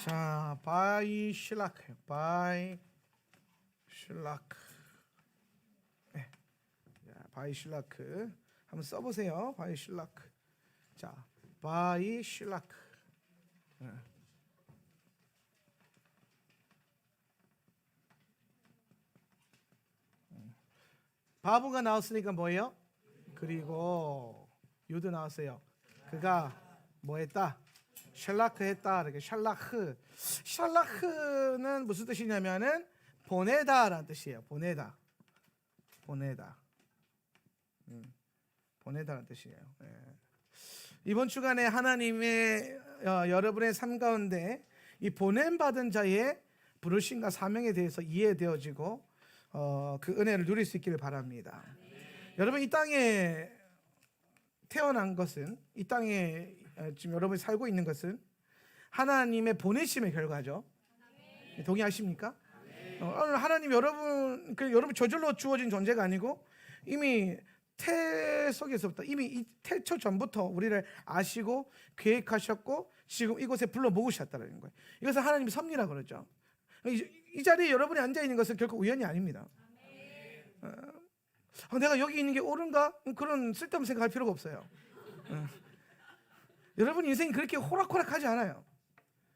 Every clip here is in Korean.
자, 바이 실라크, 바이 실라크. 네. 바이 실라크 한번 써보세요. 바이 실라크. 자, 바이 실라크. 네. 바브가 나왔으니까 뭐예요? 그리고 유드 나왔어요. 그가 뭐 했다? 샬라크 했다. 이렇게 샬라크. 샬라크는 무슨 뜻이냐면은 보내다라는 뜻이에요. 보내다. 보내다. 보내다라는 뜻이에요. 네. 이번 주간에 하나님의 여러분의 삶 가운데 이 보냄받은 자의 부르심과 사명에 대해서 이해되어지고 그 은혜를 누릴 수 있기를 바랍니다. 여러분, 이 땅에 태어난 것은, 이 땅에 지금 여러분이 살고 있는 것은 하나님의 보내심의 결과죠. 동의하십니까? 하나님 여러분 저절로 주어진 존재가 아니고 이미 태 속에서부터, 이미 이 태초 전부터 우리를 아시고 계획하셨고 지금 이곳에 불러 모으셨다는 거예요. 이것을 하나님의 섭리라 그러죠. 이 자리에 여러분이 앉아 있는 것은 결코 우연이 아닙니다. 내가 여기 있는 게 옳은가? 그런 쓸데없는 생각할 필요가 없어요. 여러분 인생이 그렇게 호락호락하지 않아요.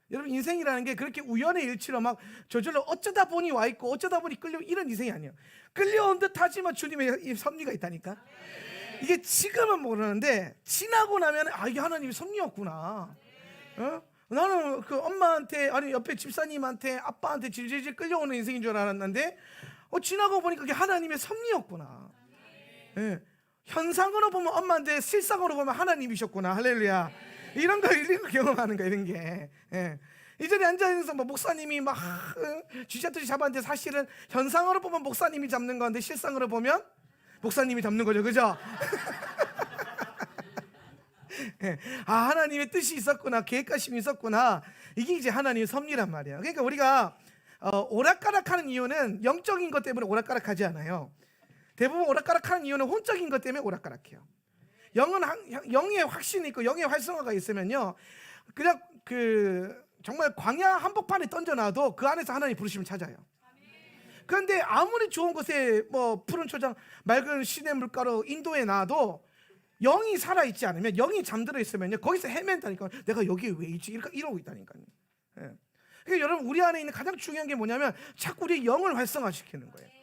여러분 인생이라는 게 그렇게 우연의 일치로 막 저절로 어쩌다 보니 와 있고 어쩌다 보니 끌려, 이런 인생이 아니에요. 끌려온 듯 하지만 주님의 섭리가 있다니까. 이게 지금은 모르는데 지나고 나면 이게 하나님의 섭리였구나. 나는 그 엄마한테, 아니 옆에 집사님한테, 아빠한테 질질질 끌려오는 인생인 줄 알았는데 지나고 보니까 그게 하나님의 섭리였구나. 현상으로 보면 엄마인데 실상으로 보면 하나님이셨구나. 할렐루야. 이런 거 경험하는 거예요. 이런 게. 이 자리에 앉아있는 뭐 목사님이 막 쥐잡듯이 잡았는데 사실은 현상으로 보면 목사님이 잡는 건데 실상으로 보면 목사님이 잡는 거죠. 그죠? 하나님의 뜻이 있었구나, 계획하심이 있었구나. 이게 이제 하나님의 섭리란 말이에요. 그러니까 우리가 오락가락하는 이유는 영적인 것 때문에 오락가락하지 않아요. 대부분 오락가락하는 이유는 혼적인 것 때문에 오락가락해요. 영의 확신이 있고 영의 활성화가 있으면요, 그냥 정말 광야 한복판에 던져놔도 그 안에서 하나님 부르심을 찾아요. 그런데 아무리 좋은 곳에 뭐 푸른 초장, 맑은 시내 물가로 인도에 놔도 영이 살아있지 않으면, 영이 잠들어 있으면요, 거기서 헤맨다니까. 내가 여기에 왜 있지? 이러고 있다니까요. 그러니까 여러분, 우리 안에 있는 가장 중요한 게 뭐냐면 자꾸 우리 영을 활성화시키는 거예요.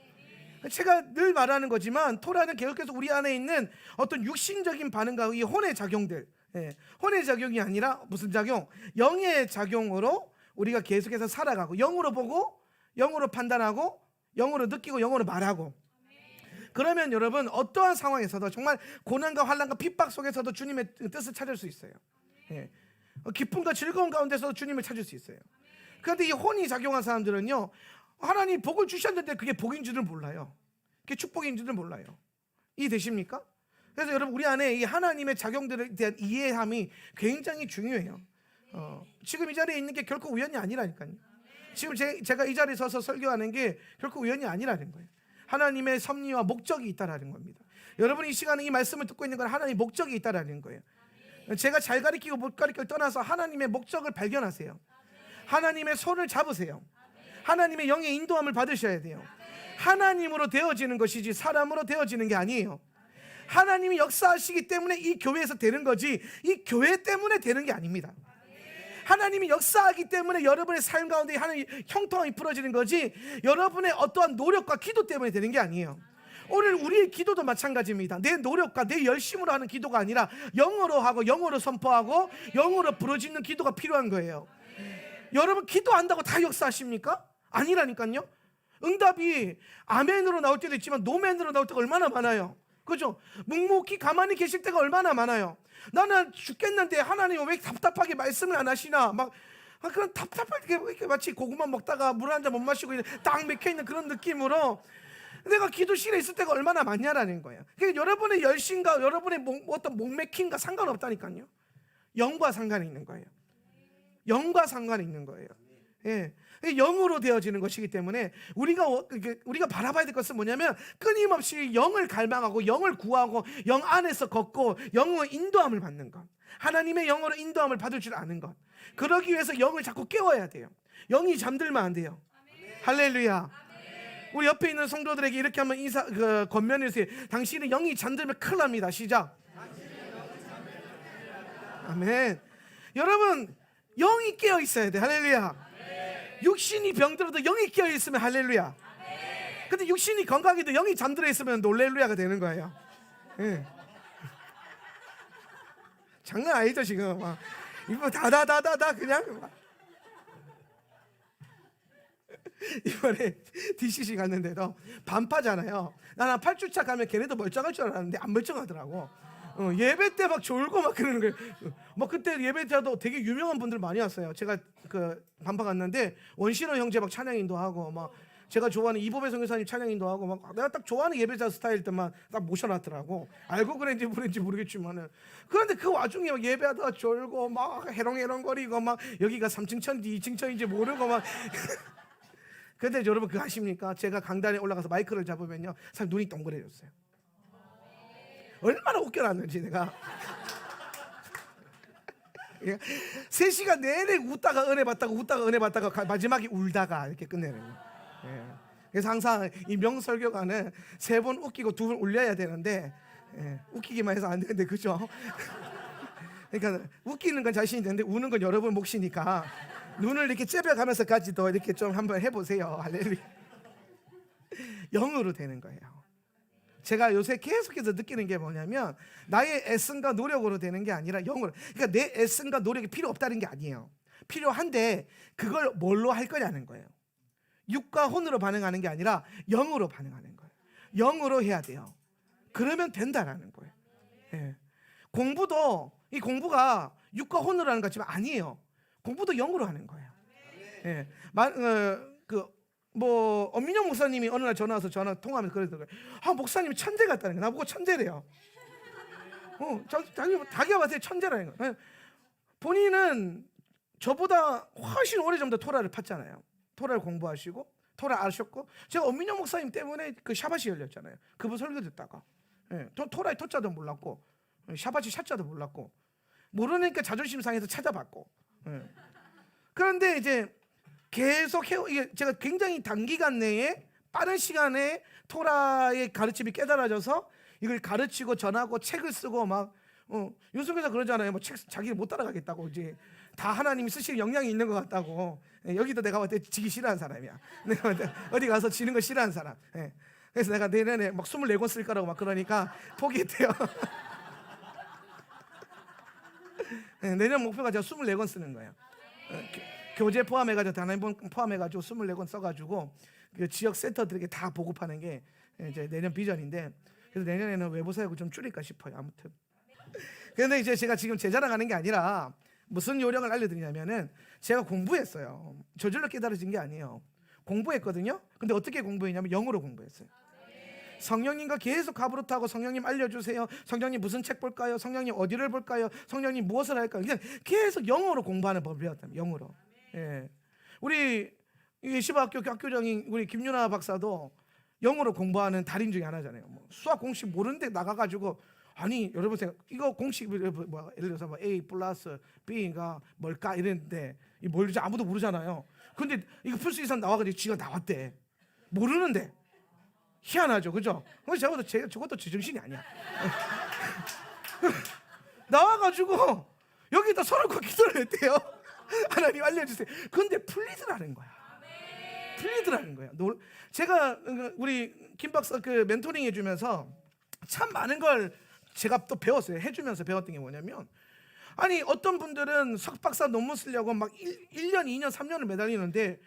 제가 늘 말하는 거지만 토라는 계속해서 우리 안에 있는 어떤 육신적인 반응과 이 혼의 작용들, 혼의 작용이 아니라 무슨 작용? 영의 작용으로 우리가 계속해서 살아가고, 영으로 보고 영으로 판단하고 영으로 느끼고 영으로 말하고. 그러면 여러분 어떠한 상황에서도, 정말 고난과 환난과 핍박 속에서도 주님의 뜻을 찾을 수 있어요. 기쁨과 즐거운 가운데서도 주님을 찾을 수 있어요. 그런데 이 혼이 작용한 사람들은요, 하나님 복을 주셨는데 그게 복인 줄을 몰라요. 그게 축복인 줄을 몰라요. 이해되십니까? 그래서 여러분, 우리 안에 이 하나님의 작용들에 대한 이해함이 굉장히 중요해요. 지금 이 자리에 있는 게 결코 우연이 아니라니까요. 지금 제가 이 자리에 서서 설교하는 게 결코 우연이 아니라는 거예요. 하나님의 섭리와 목적이 있다라는 겁니다. 여러분이 이 시간에 이 말씀을 듣고 있는 건 하나님의 목적이 있다라는 거예요. 제가 잘 가르치고 못 가르치고 떠나서 하나님의 목적을 발견하세요. 하나님의 손을 잡으세요. 하나님의 영의 인도함을 받으셔야 돼요. 하나님으로 되어지는 것이지 사람으로 되어지는 게 아니에요. 하나님이 역사하시기 때문에 이 교회에서 되는 거지, 이 교회 때문에 되는 게 아닙니다. 하나님이 역사하기 때문에 여러분의 삶 가운데 하나님 형통함이 풀어지는 거지, 여러분의 어떠한 노력과 기도 때문에 되는 게 아니에요. 오늘 우리의 기도도 마찬가지입니다. 내 노력과 내 열심으로 하는 기도가 아니라 영어로 하고 영어로 선포하고 영어로 부르짖는 기도가 필요한 거예요. 여러분, 기도한다고 다 역사하십니까? 아니라니까요. 응답이 아멘으로 나올 때도 있지만 노멘으로 나올 때가 얼마나 많아요. 그죠? 묵묵히 가만히 계실 때가 얼마나 많아요. 나는 죽겠는데 하나님 왜 답답하게 말씀을 안 하시나, 막 그런 답답하게 이렇게 마치 고구마 먹다가 물 한 잔 못 마시고 딱 맥혀있는 그런 느낌으로 내가 기도실에 있을 때가 얼마나 많냐라는 거예요. 그러니까 여러분의 열심과 여러분의 어떤 목맥힘과 상관없다니까요. 영과 상관이 있는 거예요. 영과 상관이 있는 거예요. 영으로 되어지는 것이기 때문에 우리가 바라봐야 될 것은 뭐냐면, 끊임없이 영을 갈망하고 영을 구하고 영 안에서 걷고 영의 인도함을 받는 것, 하나님의 영으로 인도함을 받을 줄 아는 것. 그러기 위해서 영을 자꾸 깨워야 돼요. 영이 잠들면 안 돼요. 할렐루야. 우리 옆에 있는 성도들에게 이렇게 한번 권면해 주세요. 당신은 영이 잠들면 큰일 납니다. 시작. 아멘. 여러분, 영이 깨어 있어야 돼. 할렐루야. 육신이 병들어도 영이 깨어 있으면 할렐루야. 근데 육신이 건강해도 영이 잠들어 있으면 놀렐루야가 되는 거예요. 예. 장난 아니죠 지금. 막 이거 다다다다다 그냥 막. 이번에 DCC 갔는데도 반파잖아요. 나는 8주차 가면 걔네도 멀쩡할 줄 알았는데 안 멀쩡하더라고. 예배 때 막 졸고 막 그러는 거예요. 막 그때 예배 때도 되게 유명한 분들 많이 왔어요. 제가 그 반파 갔는데 원신호 형제 막 찬양인도 하고 막 제가 좋아하는 이보배 선교사님 찬양인도 하고 막 내가 딱 좋아하는 예배자 스타일 때만 딱 모셔놨더라고. 알고 그랬는지 모르겠지만은. 그런데 그 와중에 막 예배하다가 졸고 막 해롱해롱거리고 막 여기가 3층 천인지 2층 천인지 모르고 막. 근데 여러분 그거 아십니까? 제가 강단에 올라가서 마이크를 잡으면요 사람 눈이 동그래졌어요. 얼마나 웃겨놨는지 내가 3시간 내내 웃다가 은혜 받다가 마지막에 울다가 이렇게 끝내는 거예요. 예. 그래서 항상 이 명설교가는 3번 웃기고 2번 울려야 되는데 웃기기만 해서 안 되는데 그죠? 그러니까 웃기는 건 자신이 되는데 우는 건 여러분 몫이니까 눈을 이렇게 째려가면서까지도 이렇게 좀 한번 해보세요. 할렐루야. 영으로 되는 거예요. 제가 요새 계속해서 느끼는 게 뭐냐면 나의 애씀과 노력으로 되는 게 아니라 영으로. 그러니까 내 애씀과 노력이 필요 없다는 게 아니에요. 필요한데 그걸 뭘로 할 거냐는 거예요. 육과 혼으로 반응하는 게 아니라 영으로 반응하는 거예요. 영으로 해야 돼요. 그러면 된다라는 거예요. 예. 공부도 이 공부가 육과 혼으로 하는 것 같지만 아니에요. 공부도 영으로 하는 거예요. 예. 엄민영 목사님이 어느 날 전화 와서 통화하면서 그러더라고요. 목사님이 천재 같다는 거예요. 나보고 천재래요. 자기가 봤을 때 천재라는 거예요. 본인은 저보다 훨씬 오래전부터 토라를 팠잖아요. 토라를 공부하시고 토라 아셨고 제가 엄민영 목사님 때문에 그 샤밧이 열렸잖아요. 그분 설교 듣다가 토라의 토자도 몰랐고 샤밧이 샤자도 몰랐고 모르니까 자존심 상해서 찾아봤고 그런데 이제 계속 이게 제가 굉장히 단기간 내에 빠른 시간에 토라의 가르침이 깨달아져서 이걸 가르치고 전하고 책을 쓰고 막 윤석열사 그러잖아요. 뭐 책 자기를 못 따라가겠다고 이제 다 하나님이 쓰실 역량이 있는 것 같다고. 여기도 내가 봤을 때 지기 싫어하는 사람이야. 내가 어디 가서 지는 거 싫어하는 사람. 그래서 내가 내년에 막 24권 쓸 거라고 막 그러니까 포기했대요. 내년 목표가 제가 24권 쓰는 거예요. 교재 포함해가지고 단원본 포함해가지고 24권 써가지고 그 지역 센터들에게 다 보급하는 게 이제 내년 비전인데 그래서 내년에는 외부 사역을 좀 줄일까 싶어요. 아무튼. 그런데 이제 제가 지금 제 자랑하는 게 아니라 무슨 요령을 알려드리냐면은 제가 공부했어요. 저절로 깨달아진 게 아니에요. 공부했거든요. 근데 어떻게 공부했냐면 영으로 공부했어요. 성령님과 계속 가부르트하고 성령님 알려주세요. 성령님 무슨 책 볼까요? 성령님 어디를 볼까요? 성령님 무엇을 할까요? 그냥 계속 영어로 공부하는 법을 배웠답니다. 영어로. 예. 우리 예시바학교 학교장인 우리 김윤아 박사도 영어로 공부하는 달인 중에 하나잖아요. 뭐 수학 공식 모르는데 나가가지고 아니 여러분 이거 공식 뭐 예를 들어서 뭐 A 플러스 B가 뭘까 이랬는데 이 뭘지 아무도 모르잖아요. 근데 이거 풀 수 있는 사람 나와가지고 지가 나왔대. 모르는데. 희한하죠, 그죠? 저것도 제정신이 아니야. 나와가지고 여기다 손을 기도를 했대요. 하나님 알려주세요. 근데 풀리더라는 거야. 풀리더라는 거야. 제가 우리 김 박사 그 멘토링 해주면서 참 많은 걸 제가 또 배웠어요. 해주면서 배웠던 게 뭐냐면 아니 어떤 분들은 석박사 논문 쓰려고 막 1년, 2년, 3년을 매달리는데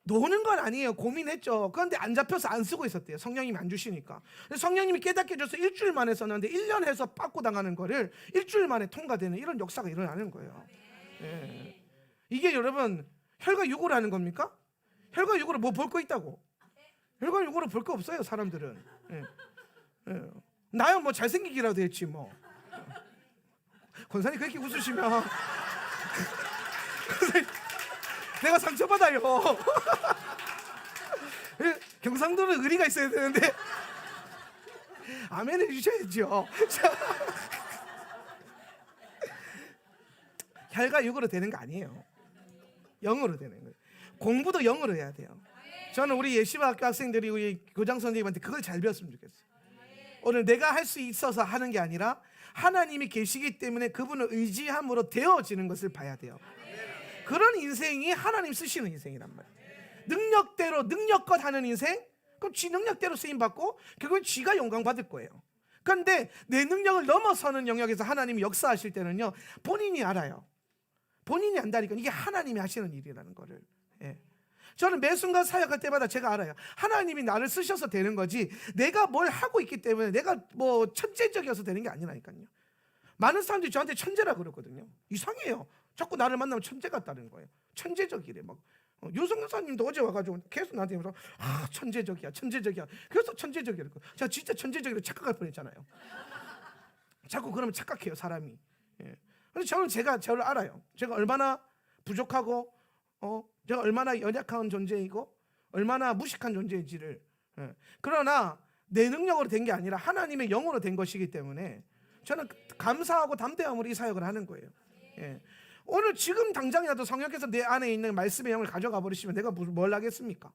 노는 건 아니에요. 고민했죠. 그런데 안 잡혀서 안 쓰고 있었대요. 성령님이 안 주시니까. 성령님이 깨닫게 해줘서 일주일 만에 썼는데 1년 해서 빠꾸 당하는 거를 일주일 만에 통과되는 이런 역사가 일어나는 거예요. 예. 이게 여러분 혈과육으로 하는 겁니까? 혈과육으로 뭐 볼 거 있다고? 혈과육으로 볼 거 없어요. 사람들은. 예. 예. 나야 뭐 잘생기기라도 했지 뭐. 권사님 그렇게 웃으시면 내가 상처받아요. 경상도는 의리가 있어야 되는데 아멘 해주셔야죠. 혈과 육으로 되는 거 아니에요. 영으로 되는 거예요. 공부도 영으로 해야 돼요. 저는 우리 예시바 학교 학생들이 우리 교장 선생님한테 그걸 잘 배웠으면 좋겠어요. 오늘 내가 할 수 있어서 하는 게 아니라 하나님이 계시기 때문에 그분을 의지함으로 되어지는 것을 봐야 돼요. 그런 인생이 하나님 쓰시는 인생이란 말이에요. 능력대로 능력껏 하는 인생, 그럼 지 능력대로 쓰임받고 결국은 지가 영광 받을 거예요. 그런데 내 능력을 넘어서는 영역에서 하나님이 역사하실 때는요, 본인이 알아요. 본인이 안다니까 이게 하나님이 하시는 일이라는 거를. 예. 저는 매 순간 사역할 때마다 제가 알아요. 하나님이 나를 쓰셔서 되는 거지 내가 뭘 하고 있기 때문에 내가 뭐 천재적이어서 되는 게 아니라니까요. 많은 사람들이 저한테 천재라 그러거든요. 이상해요. 자꾸 나를 만나면 천재 같다는 거예요. 천재적이래 막. 윤석 여사님도 어제 와가지고 계속 나한테 그래서 천재적이야 천재적이야. 그래서 천재적이라고. 제가 진짜 천재적이라고 착각할 뻔했잖아요. 자꾸 그러면 착각해요 사람이. 예. 근데 저는 저를 알아요. 제가 얼마나 부족하고 제가 얼마나 연약한 존재이고 얼마나 무식한 존재인지를. 예. 그러나 내 능력으로 된 게 아니라 하나님의 영으로 된 것이기 때문에 저는 감사하고 담대함으로 이 사역을 하는 거예요. 예. 오늘 지금 당장이라도 성령께서 내 안에 있는 말씀의 영을 가져가 버리시면 내가 뭘 하겠습니까?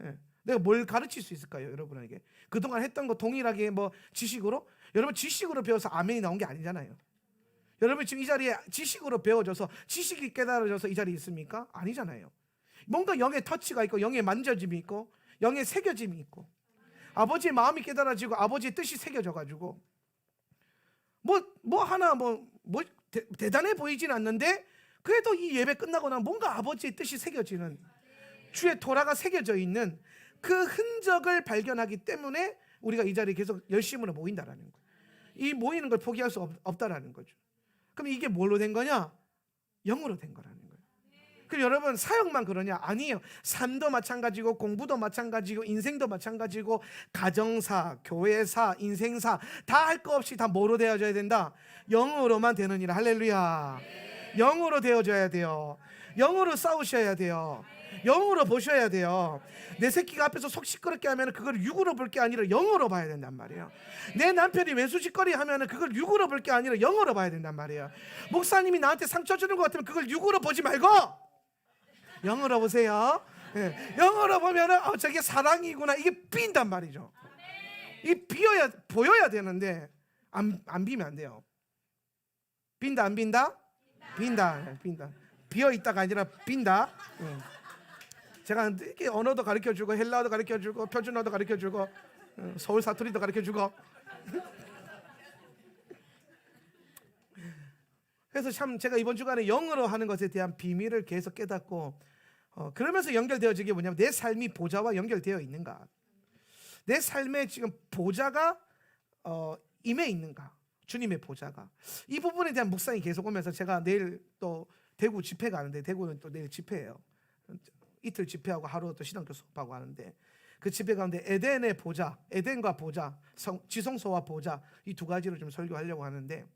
예. 내가 뭘 가르칠 수 있을까요, 여러분에게? 그동안 했던 거 동일하게 뭐 지식으로? 여러분 지식으로 배워서 아멘이 나온 게 아니잖아요. 여러분 지금 이 자리에 지식으로 배워져서 지식이 깨달아져서 이 자리에 있습니까? 아니잖아요. 뭔가 영의 터치가 있고 영의 만져짐이 있고 영의 새겨짐이 있고 아버지의 마음이 깨달아지고 아버지의 뜻이 새겨져가지고 대단해 보이진 않는데 그래도 이 예배 끝나고 나면 뭔가 아버지의 뜻이 새겨지는 주의 토라가 새겨져 있는 그 흔적을 발견하기 때문에 우리가 이 자리에 계속 열심으로 모인다라는 거예요. 이 모이는 걸 포기할 수 없다라는 거죠. 그럼 이게 뭘로 된 거냐? 영으로 된 거라는 거예요. 그럼 여러분 사역만 그러냐? 아니에요. 삶도 마찬가지고 공부도 마찬가지고 인생도 마찬가지고 가정사, 교회사, 인생사 다 할 거 없이 다 뭐로 되어져야 된다? 영으로만 되느니라. 할렐루야. 영으로 되어져야 돼요. 영으로 싸우셔야 돼요. 영으로 보셔야 돼요. 내 새끼가 앞에서 속 시끄럽게 하면 그걸 육으로 볼 게 아니라 영으로 봐야 된단 말이에요. 내 남편이 왼수짓거리 하면 그걸 육으로 볼 게 아니라 영으로 봐야 된단 말이에요. 목사님이 나한테 상처 주는 것 같으면 그걸 육으로 보지 말고 영으로 보세요. 네. 영으로 보면은 저게 사랑이구나 이게 빈단 말이죠. 이 보여야 되는데 안 비면 안 돼요. 빈다 안 빈다? 빈다. 비어 있다가 아니라 빈다. 제가 이렇게 언어도 가르쳐주고 헬라어도 가르쳐주고 표준어도 가르쳐주고 서울 사투리도 가르쳐주고 그래서 참 제가 이번 주간에 영어로 하는 것에 대한 비밀을 계속 깨닫고 그러면서 연결되어지게 뭐냐면 내 삶이 보좌와 연결되어 있는가, 내 삶에 지금 보좌가 임해 있는가, 주님의 보좌가, 이 부분에 대한 묵상이 계속 오면서 제가 내일 또 대구 집회 가는데, 대구는 또 내일 집회예요. 이틀 집회하고 하루 또 신앙교 수업하고 하는데 그 집회 가운데 에덴의 보좌, 에덴과 보좌, 지성소와 보좌 이 두 가지를 좀 설교하려고 하는데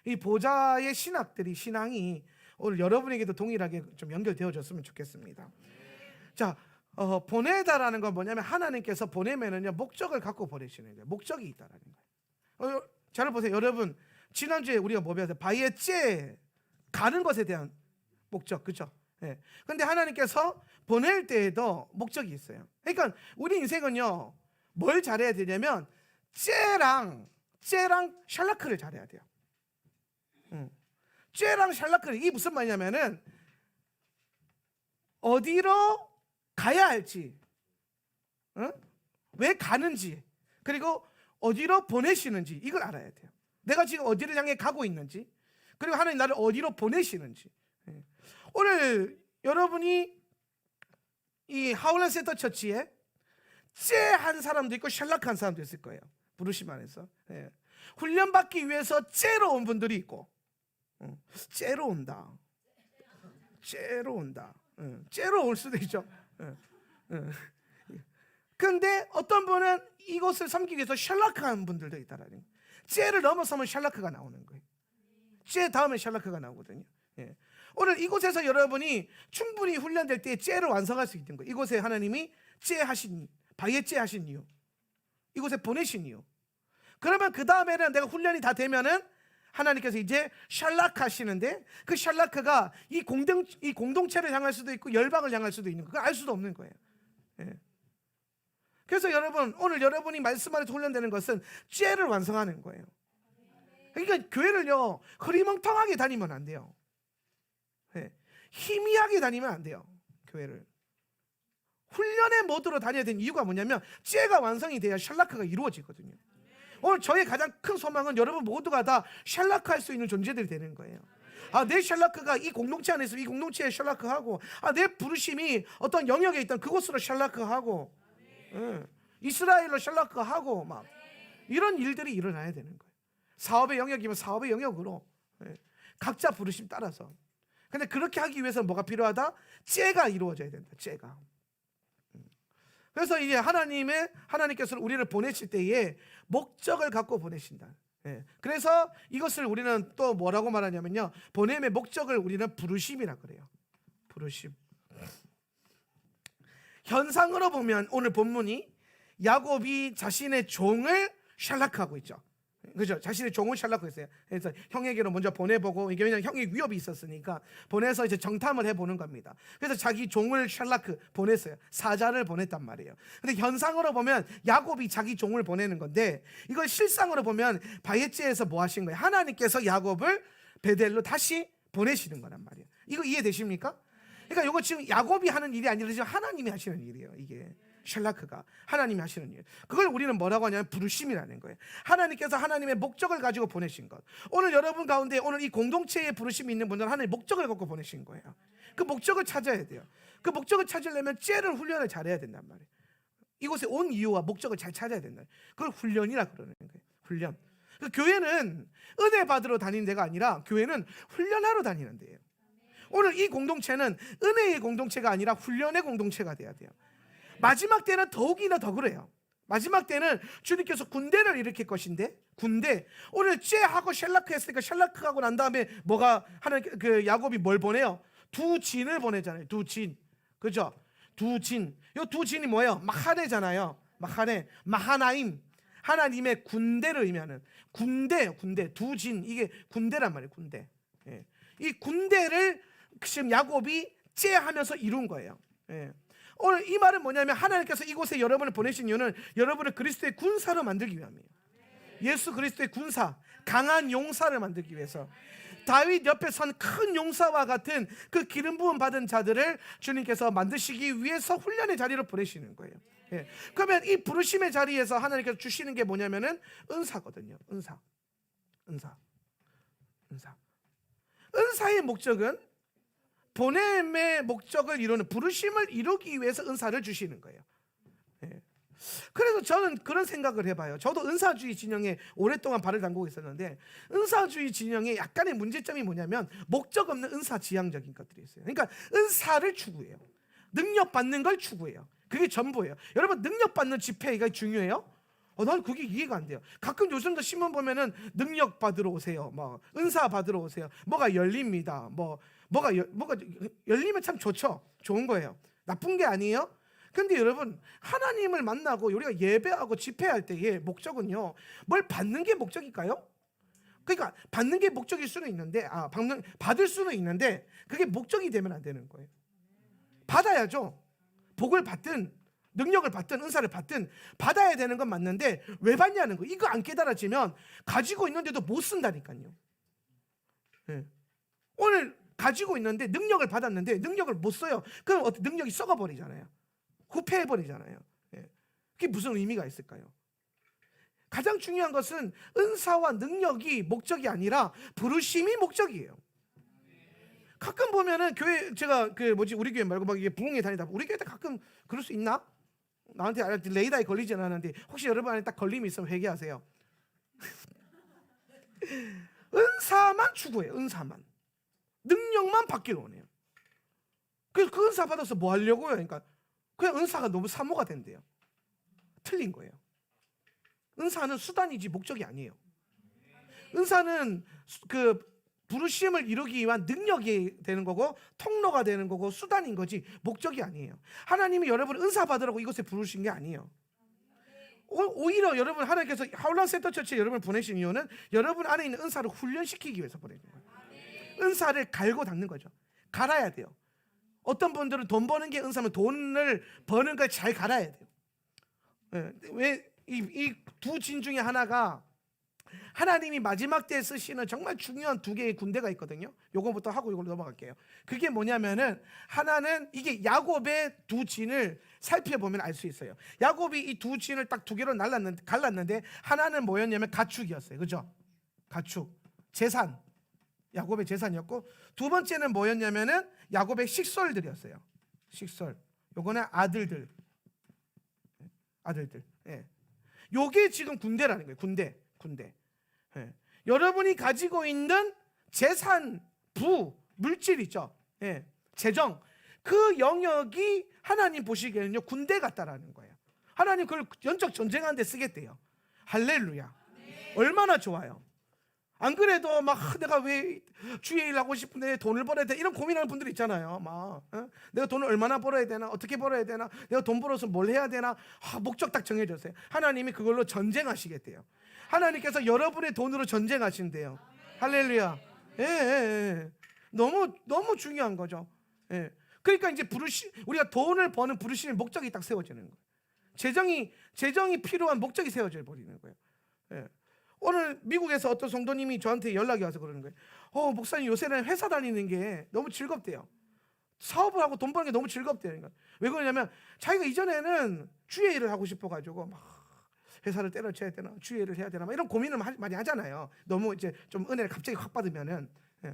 이 보좌의 신앙이 오늘 여러분에게도 동일하게 좀 연결되어졌으면 좋겠습니다. 자, 보내다라는 건 뭐냐면 하나님께서 보내면은요 목적을 갖고 보내시는 거예요. 목적이 있다라는 거예요. 잘 보세요, 여러분. 지난주에 우리가 뭐 배웠어요? 바이에째 가는 것에 대한 목적, 그렇죠? 예. 근데 하나님께서 보낼 때에도 목적이 있어요. 그러니까 우리 인생은요 뭘 잘해야 되냐면 째랑 샬라크를 잘해야 돼요. 째랑 샬라크를, 이게 무슨 말이냐면은 어디로 가야 할지, 왜 가는지, 그리고 어디로 보내시는지 이걸 알아야 돼요. 내가 지금 어디를 향해 가고 있는지, 그리고 하나님 나를 어디로 보내시는지. 오늘 여러분이 이 하울랜드 센터 처치에 째한 사람도 있고 샬락한 사람도 있을 거예요. 부르심 안에서. 훈련받기 위해서 째로 온 분들이 있고, 째로 온다. 째로 올 수도 있죠. 근데 어떤 분은 이곳을 섬기기 위해서 샬라크한 분들도 있다라는 거예요. 째를 넘어서면 샬라크가 나오는 거예요. 째 다음에 샬라크가 나오거든요. 오늘 이곳에서 여러분이 충분히 훈련될 때 째를 완성할 수 있는 거예요. 이곳에 하나님이 바위에 째 하신 이유, 이곳에 보내신 이유. 그러면 그 다음에는 내가 훈련이 다 되면은 하나님께서 이제 샬락하시는데 그 샬라크가 이 공동체를 향할 수도 있고 열방을 향할 수도 있는 거, 그걸 알 수도 없는 거예요. 예. 그래서 여러분, 오늘 여러분이 말씀 안에서 훈련되는 것은 죄를 완성하는 거예요. 그러니까 교회를요 흐리멍텅하게 다니면 안 돼요. 예. 희미하게 다니면 안 돼요. 교회를 훈련의 모드로 다녀야 되는 이유가 뭐냐면 죄가 완성이 돼야 샬라크가 이루어지거든요. 오늘 저의 가장 큰 소망은 여러분 모두가 다 샬라크할 수 있는 존재들이 되는 거예요. 내 샬라크가 이 공동체 안에서 이 공동체에 샬라크하고, 내 부르심이 어떤 영역에 있던 그곳으로 샬라크하고, 이스라엘로 샬라크하고, 막 이런 일들이 일어나야 되는 거예요. 사업의 영역이면 사업의 영역으로, 각자 부르심 따라서. 근데 그렇게 하기 위해서 뭐가 필요하다? 죄가 이루어져야 된다. 죄가. 그래서 이제 하나님께서 우리를 보내실 때에 목적을 갖고 보내신다. 그래서 이것을 우리는 또 뭐라고 말하냐면요, 보냄의 목적을 우리는 부르심이라 그래요. 부르심. 현상으로 보면 오늘 본문이 야곱이 자신의 종을 샬락하고 있죠. 그죠? 자신의 종을 샬락했어요. 그래서 형에게로 먼저 보내보고, 이게 왜냐면 형이 위협이 있었으니까 보내서 이제 정탐을 해보는 겁니다. 그래서 자기 종을 샬라크 보냈어요. 사자를 보냈단 말이에요. 근데 현상으로 보면 야곱이 자기 종을 보내는 건데, 이걸 실상으로 보면 바예제에서 뭐 하신 거예요? 하나님께서 야곱을 베델로 다시 보내시는 거란 말이에요. 이거 이해되십니까? 그러니까 이거 지금 야곱이 하는 일이 아니라 지금 하나님이 하시는 일이에요. 이게 샬라크가 하나님이 하시는 일, 그걸 우리는 뭐라고 하냐면 부르심이라는 거예요. 하나님께서 하나님의 목적을 가지고 보내신 것. 오늘 여러분 가운데 오늘 이 공동체에 부르심이 있는 분들은 하나님의 목적을 갖고 보내신 거예요. 그 목적을 찾아야 돼요. 그 목적을 찾으려면 죄를 훈련을 잘해야 된단 말이에요. 이곳에 온 이유와 목적을 잘 찾아야 된다. 그걸 훈련이라 그러는 거예요. 훈련. 그 교회는 은혜 받으러 다니는 데가 아니라 교회는 훈련하러 다니는 데예요. 오늘 이 공동체는 은혜의 공동체가 아니라 훈련의 공동체가 돼야 돼요. 마지막 때는 더욱이나 더 그래요. 마지막 때는 주님께서 군대를 일으킬 것인데, 군대. 오늘 죄하고 샬라크 했으니까 샬라크하고 난 다음에 뭐가 하나님, 그 야곱이 뭘 보내요? 두 진을 보내잖아요. 두 진. 그죠? 두 진. 이 두 진이 뭐예요? 마하네잖아요. 마하네. 마하나임. 하나님의 군대를 의미하는 군대. 두 진. 이게 군대란 말이에요. 군대. 이 군대를 지금 야곱이 죄하면서 이룬 거예요. 오늘 이 말은 뭐냐면 하나님께서 이곳에 여러분을 보내신 이유는 여러분을 그리스도의 군사로 만들기 위함이에요. 예수 그리스도의 군사, 강한 용사를 만들기 위해서. 다윗 옆에 선 큰 용사와 같은 그 기름 부음 받은 자들을 주님께서 만드시기 위해서 훈련의 자리로 보내시는 거예요. 그러면 이 부르심의 자리에서 하나님께서 주시는 게 뭐냐면은 은사거든요. 은사의 목적은 보냄의 목적을 이루는, 부르심을 이루기 위해서 은사를 주시는 거예요. 그래서 저는 그런 생각을 해봐요. 저도 은사주의 진영에 오랫동안 발을 담그고 있었는데, 은사주의 진영의 약간의 문제점이 뭐냐면 목적 없는 은사 지향적인 것들이 있어요. 그러니까 은사를 추구해요. 능력 받는 걸 추구해요. 그게 전부예요. 여러분, 능력 받는 집회가 중요해요? 난 그게 이해가 안 돼요. 가끔 요즘도 신문 보면은 능력 받으러 오세요, 뭐 은사 받으러 오세요, 뭐가 열립니다, 뭐가 열리면 참 좋죠. 좋은 거예요. 나쁜 게 아니에요. 근데 여러분, 하나님을 만나고 우리가 예배하고 집회할 때의 목적은요, 뭘 받는 게 목적일까요? 그러니까 받는 게 목적일 수는 있는데, 받을 수는 있는데 그게 목적이 되면 안 되는 거예요. 받아야죠. 복을 받든 능력을 받든 은사를 받든 받아야 되는 건 맞는데 왜 받냐는 거. 이거 안 깨달아지면 가지고 있는데도 못 쓴다니까요. 오늘 가지고 있는데 능력을 받았는데 능력을 못 써요. 그럼 능력이 썩어버리잖아요. 후패해버리잖아요. 그게 무슨 의미가 있을까요? 가장 중요한 것은 은사와 능력이 목적이 아니라 부르심이 목적이에요. 가끔 보면은 교회, 제가 우리 교회 말고 막 이게 부흥회 다니다, 우리 교회 때 가끔 그럴 수 있나? 나한테 레이더에 걸리지는 않았는데 혹시 여러분 안에 딱 걸림이 있으면 회개하세요. 은사만 추구해요. 은사만. 능력만 받기를 원해요. 그래서 그 은사 받아서 뭐 하려고요? 그러니까 그냥 은사가 너무 사모가 된대요. 틀린 거예요. 은사는 수단이지 목적이 아니에요. 은사는 그 부르심을 이루기 위한 능력이 되는 거고 통로가 되는 거고 수단인 거지 목적이 아니에요. 하나님이 여러분을 은사 받으라고 이곳에 부르신 게 아니에요. 오히려 여러분 하나님께서 하울란 센터처치에 여러분을 보내신 이유는 여러분 안에 있는 은사를 훈련시키기 위해서 보내는 거예요. 은사를 갈고 닦는 거죠. 갈아야 돼요. 어떤 분들은 돈 버는 게 은사면 돈을 버는 걸 잘 갈아야 돼요. 왜 이 두 진 중에 하나가 하나님이 마지막 때에 쓰시는 정말 중요한 두 개의 군대가 있거든요. 요거부터 하고 이걸로 넘어갈게요. 그게 뭐냐면은 하나는 이게 야곱의 두 진을 살펴보면 알 수 있어요. 야곱이 이 두 진을 딱 두 개로 갈랐는데 하나는 뭐였냐면 가축이었어요. 그죠? 가축, 재산, 야곱의 재산이었고, 두 번째는 뭐였냐면은 야곱의 식솔들이었어요. 식솔. 요거는 아들들. 예. 요게 지금 군대라는 거예요. 군대. 예. 여러분이 가지고 있는 재산, 물질 있죠. 예. 재정. 그 영역이 하나님 보시기에는요 군대 같다라는 거예요. 하나님 그걸 영적 전쟁하는 데 쓰겠대요. 할렐루야. 얼마나 좋아요. 안 그래도 막 내가 왜 주의 일 하고 싶은데 돈을 벌어야 돼 이런 고민하는 분들 있잖아요. 막 내가 돈을 얼마나 벌어야 되나, 어떻게 벌어야 되나, 내가 돈 벌어서 뭘 해야 되나. 목적 딱 정해졌어요. 하나님이 그걸로 전쟁하시겠대요. 하나님께서 여러분의 돈으로 전쟁하신대요. 할렐루야. 예. 너무 중요한 거죠. 예. 그러니까 이제 우리가 돈을 버는 부르심의 목적이 딱 세워지는 거예요. 재정이 필요한 목적이 세워져 버리는 거예요. 예. 오늘 미국에서 어떤 성도님이 저한테 연락이 와서 그러는 거예요. 목사님 요새는 회사 다니는 게 너무 즐겁대요. 사업을 하고 돈 버는 게 너무 즐겁대요. 그러니까 왜 그러냐면 자기가 이전에는 주의 일을 하고 싶어가지고 막 회사를 때려쳐야 되나, 주의 일을 해야 되나, 막 이런 고민을 많이 하잖아요. 너무 이제 좀 은혜를 갑자기 확 받으면은. 예.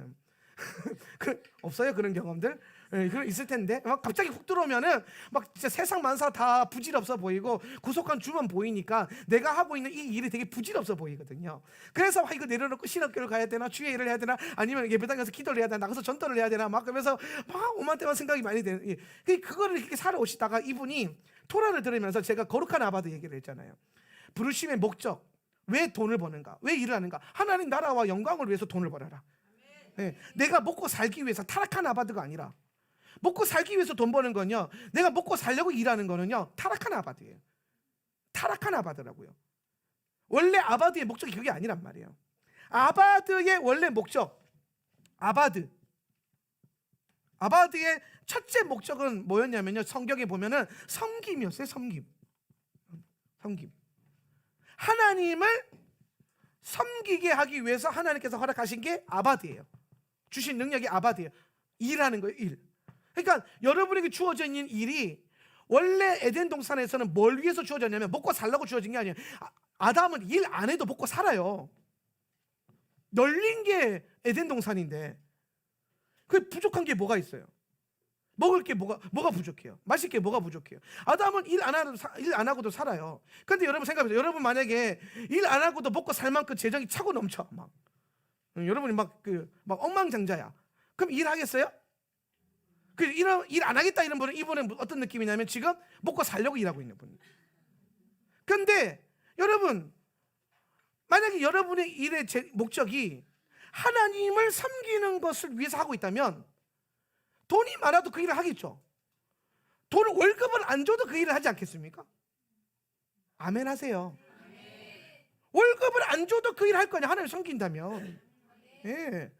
없어요 그런 경험들? 예, 그런 있을 텐데 막 갑자기 훅 들어오면은 막 진짜 세상 만사 다 부질없어 보이고 구속한 주만 보이니까 내가 하고 있는 이 일이 되게 부질없어 보이거든요. 그래서 이거 내려놓고 신학교를 가야 되나, 주의 일을 해야 되나, 아니면 예배당 가서 기도를 해야 되나, 나가서 전도를 해야 되나, 막 그러면서 막 오만때만 생각이 많이 되는. 그거를 이렇게 살아오시다가 이분이 토라를 들으면서 제가 거룩한 아바드 얘기를 했잖아요. 부르심의 목적, 왜 돈을 버는가, 왜 일을 하는가. 하나님 나라와 영광을 위해서 돈을 벌어라. 네, 내가 먹고 살기 위해서, 타락한 아바드가 아니라 먹고 살기 위해서 돈 버는 건요, 내가 먹고 살려고 일하는 거는요 타락한 아바드예요. 타락한 아바드라고요. 원래 아바드의 목적이 그게 아니란 말이에요. 아바드의 원래 목적, 아바드의 첫째 목적은 뭐였냐면요, 성경에 보면은 섬김이었어요. 섬김. 하나님을 섬기게 하기 위해서 하나님께서 허락하신 게 아바드예요. 주신 능력이 아바드예요. 일하는 거예요. 일. 그러니까 여러분에게 주어져 있는 일이 원래 에덴 동산에서는 뭘 위해서 주어졌냐면 먹고 살라고 주어진 게 아니에요. 아담은 일 안 해도 먹고 살아요. 널린 게 에덴 동산인데 그 부족한 게 뭐가 있어요? 먹을 게 뭐가 부족해요? 마실 게 뭐가 부족해요? 아담은 일 안 하고도 살아요. 근데 여러분 생각해보세요. 여러분 만약에 일 안 하고도 먹고 살 만큼 재정이 차고 넘쳐, 막 여러분이 막 엉망장자야. 그럼 일하겠어요? 일 안 하겠다 이런 분은, 이분은 어떤 느낌이냐면 지금 먹고 살려고 일하고 있는 분이에요. 근데 여러분 만약에 여러분의 일의 목적이 하나님을 섬기는 것을 위해서 하고 있다면 돈이 많아도 그 일을 하겠죠. 월급을 안 줘도 그 일을 하지 않겠습니까? 아멘 하세요. 월급을 안 줘도 그 일을 할 거냐, 하나님을 섬긴다면. 예.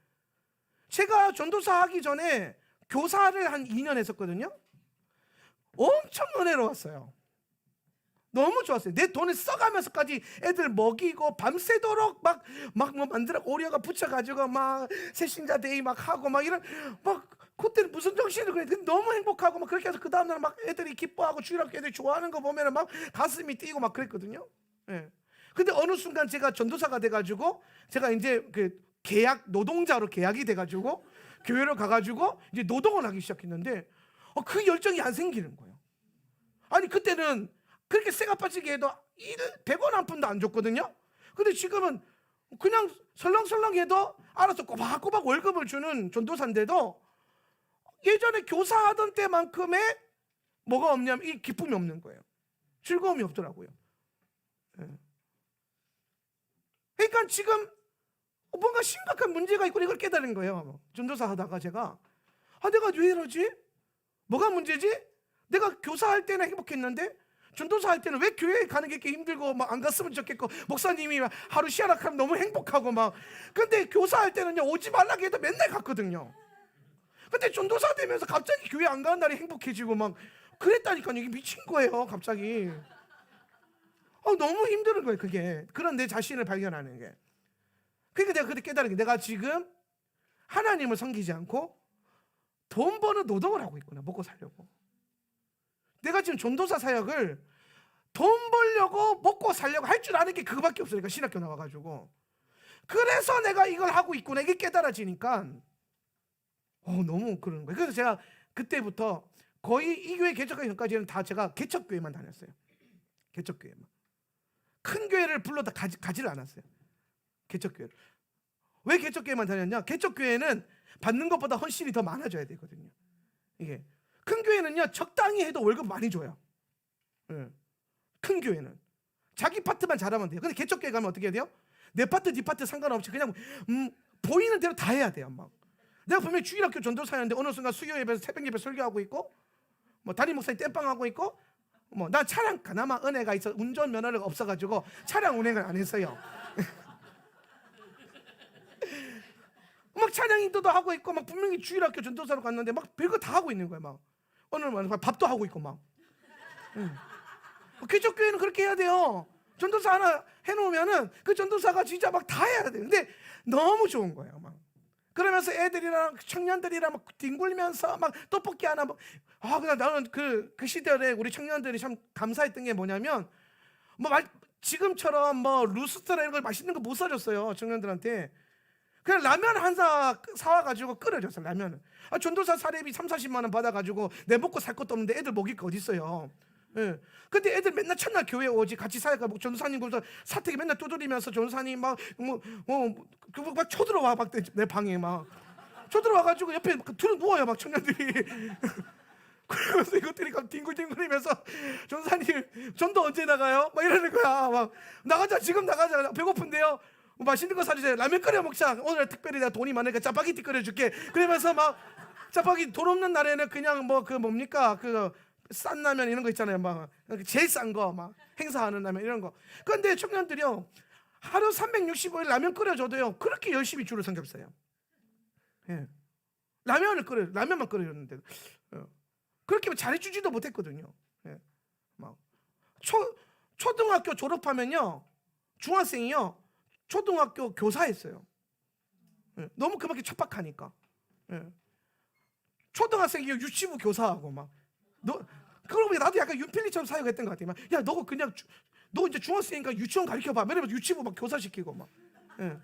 제가 전도사 하기 전에 교사를 한 2년 했었거든요. 엄청 은혜로웠어요. 너무 좋았어요. 내 돈을 써가면서까지 애들 먹이고 밤새도록 막 뭐 만들어 오려가 붙여가지고 막 새신자 데이 막 하고 막 이런, 막 그때는 무슨 정신을 그래. 너무 행복하고 막 그렇게 해서 그 다음날 막 애들이 기뻐하고 주일학교 애들이 좋아하는 거 보면은 막 가슴이 뛰고 막 그랬거든요. 예. 근데 어느 순간 제가 전도사가 돼가지고 제가 이제 그 노동자로 계약이 돼가지고 교회로 가가지고 이제 노동을 하기 시작했는데 그 열정이 안 생기는 거예요. 아니 그때는 그렇게 쇠가 빠지게 해도 100원 한 푼도 안 줬거든요. 근데 지금은 그냥 설렁설렁 해도 알아서 꼬박꼬박 월급을 주는 전도사인데도 예전에 교사하던 때만큼의 뭐가 없냐면 이 기쁨이 없는 거예요. 즐거움이 없더라고요. 그러니까 지금 뭔가 심각한 문제가 있고 이걸 깨달은 거예요. 전도사 하다가 제가 내가 왜 이러지? 뭐가 문제지? 내가 교사할 때는 행복했는데 전도사 할 때는 왜 교회에 가는 게 이렇게 힘들고 막 안 갔으면 좋겠고 목사님이 막 하루 쉬어락하면 너무 행복하고 막. 근데 교사 할 때는요 오지 말라고 해도 맨날 갔거든요. 근데 전도사 되면서 갑자기 교회 안 가는 날이 행복해지고 막 그랬다니까요. 이게 미친 거예요 갑자기. 너무 힘든 거예요 그게. 그런 내 자신을 발견하는 게. 그러니까 내가 그때 깨달은 게 내가 지금 하나님을 섬기지 않고 돈 버는 노동을 하고 있구나. 먹고 살려고. 내가 지금 전도사 사역을 돈 벌려고 먹고 살려고 할 줄 아는 게 그거밖에 없으니까 신학교 나와가지고. 그래서 내가 이걸 하고 있구나 이게 깨달아지니까 너무 그러는 거예요. 그래서 제가 그때부터 거의 이 교회 개척하기 전까지는 다 제가 개척교회만 다녔어요. 개척교회만. 큰 교회를 불러다 가지를 않았어요. 개척교회를. 왜 개척교회만 다녔냐? 개척교회는 받는 것보다 헌신이 더 많아져야 되거든요. 이게 큰 교회는요 적당히 해도 월급 많이 줘요. 큰 교회는 자기 파트만 잘하면 돼요. 근데 개척교회 가면 어떻게 해야 돼요? 내 파트 네 파트 상관없이 그냥 보이는 대로 다 해야 돼요. 막 내가 분명히 주일학교 전도사였는데 어느 순간 수요 예배에서 새벽 예배 설교하고 있고 뭐 담임 목사님 땜빵하고 있고 뭐 나 차량 그나마 은혜가 있어 운전 면허가 없어가지고 차량 운행을 안 했어요. 막 찬양 인도도 하고 있고 막 분명히 주일학교 전도사로 갔는데 막 별거 다 하고 있는 거야. 막 오늘 막 밥도 하고 있고 막. 개척교회는 그렇게 해야 돼요. 전도사 하나 해놓으면은 그 전도사가 진짜 막 다 해야 돼. 근데 너무 좋은 거예요. 막 그러면서 애들이랑 청년들이랑 막 뒹굴면서 막 떡볶이 하나 막 그냥 나는 그 시절에 우리 청년들이 참 감사했던 게 뭐냐면 지금처럼 뭐 루스트라 이런 걸 맛있는 거 못 사줬어요 청년들한테. 그냥 라면 한 사 사와가지고 끓여줬어요. 라면을. 전도사 사례비 30-40만 원 받아가지고 내 먹고 살 것도 없는데 애들 먹일 거 어디 있어요. 예. 근데 애들 맨날 첫날 교회 오지 같이 사니까 전도사님 그래서 사택에 맨날 두드리면서 전도사님 막 쳐들어와 막 내 방에 막 쳐들어와가지고 옆에 둘은 누워요 막 청년들이. 그러면서 이것들이 뒹굴뒹굴이면서 전도사님 전도 언제 나가요? 막 이러는 거야. 막 나가자 지금 나가자 배고픈데요. 맛있는 거 사주세요. 라면 끓여 먹자. 오늘 특별히 내가 돈이 많으니까 짜파게티 끓여줄게. 그러면서 막 짜파게티 돈 없는 날에는 그냥 뭐 그 뭡니까 그 싼 라면 이런 거 있잖아요. 막 제일 싼 거 막 행사하는 라면 이런 거. 근데 청년들이요 하루 365일 라면 끓여줘도요 그렇게 열심히 줄을 삼겹어요. 예. 라면만 끓여줬는데 그렇게 잘해주지도 못했거든요. 예. 막 초등학교 졸업하면요 중학생이요 초등학교 교사했어요. 예. 너무 그밖에 척박하니까. 예. 초등학생이 유치부 교사하고 막 그러고 보니까 나도 약간 윤필리처럼 사역했던 것 같아요. 막, 야, 너 그냥 너 이제 중학생이니까 유치원 가르쳐봐. 이러면서 유치부 막 교사시키고 막. 예.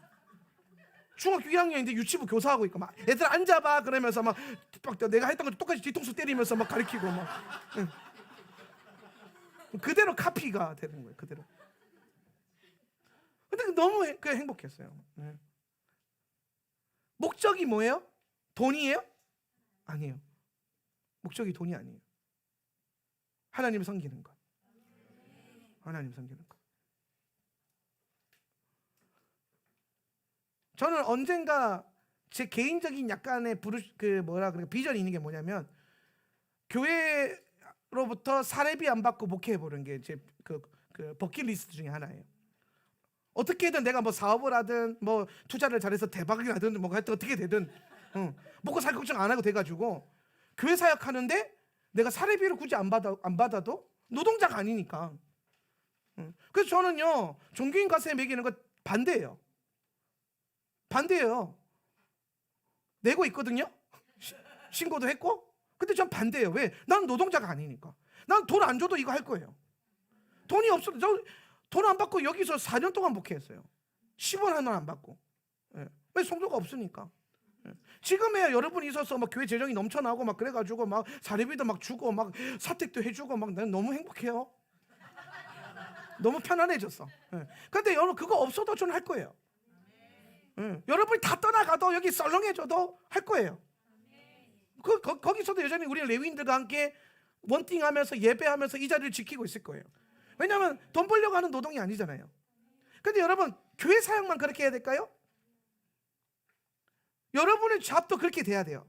중학교 1학년인데 유치부 교사하고 있고 막 애들 앉아봐 그러면서 막 내가 했던 거 똑같이 뒤통수 때리면서 막 가르치고 막. 예. 그대로 카피가 되는 거예요. 그대로. 근데 너무 행복했어요. 네. 목적이 뭐예요? 돈이에요? 아니에요. 목적이 돈이 아니에요. 하나님을 섬기는 것. 하나님 섬기는 것. 저는 언젠가 제 개인적인 약간의 비전이 있는 게 뭐냐면 교회로부터 사례비 안 받고 목회해 보는 게 제 그 버킷리스트 중에 하나예요. 어떻게든 내가 뭐 사업을 하든 뭐 투자를 잘해서 대박이 나든 뭐 하여튼 어떻게 되든 먹고 살 걱정 안 하고 돼가지고 교회 사역하는데 내가 사례비를 굳이 안 받아도 노동자가 아니니까. 그래서 저는요 종교인 가세에 매기는 거 반대예요. 내고 있거든요. 신고도 했고. 근데 전 반대예요. 왜? 난 노동자가 아니니까. 난 돈 안 줘도 이거 할 거예요. 돈이 없어도 돈 안 받고 여기서 4년 동안 목회했어요. 10원 하나 안 받고. 예. 왜? 성도가 없으니까. 예. 지금에야 여러분이 있어서 막 교회 재정이 넘쳐나고 막 그래가지고 막 사례비도 막 주고 막 사택도 해주고 막 난 너무 행복해요. 너무 편안해졌어. 예. 근데 여러분 그거 없어도 저는 할 거예요. 예. 여러분이 다 떠나가도 여기 썰렁해져도 할 거예요. 거기서도 여전히 우리 레위인들과 함께 원팅하면서 예배하면서 이 자리를 지키고 있을 거예요. 왜냐하면 돈 벌려고 하는 노동이 아니잖아요. 근데 여러분 교회 사역만 그렇게 해야 될까요? 여러분의 잡도 그렇게 돼야 돼요.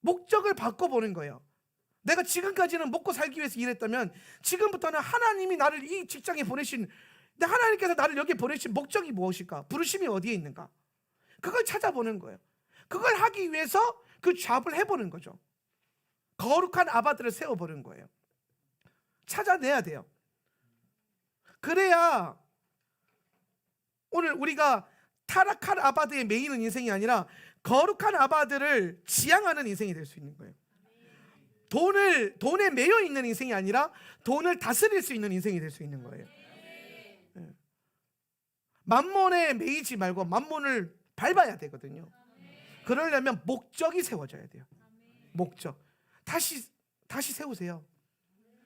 목적을 바꿔보는 거예요. 내가 지금까지는 먹고 살기 위해서 일했다면 지금부터는 하나님이 나를 이 직장에 보내신, 하나님께서 나를 여기에 보내신 목적이 무엇일까? 부르심이 어디에 있는가? 그걸 찾아보는 거예요. 그걸 하기 위해서 그 잡을 해보는 거죠. 거룩한 아바들을 세워보는 거예요. 찾아내야 돼요. 그래야 오늘 우리가 타락한 아바드에 매이는 인생이 아니라 거룩한 아바드를 지향하는 인생이 될 수 있는 거예요. 돈에 매여 있는 인생이 아니라 돈을 다스릴 수 있는 인생이 될 수 있는 거예요. 만몬에 매이지 말고 만몬을 밟아야 되거든요. 그러려면 목적이 세워져야 돼요. 목적. 다시 세우세요.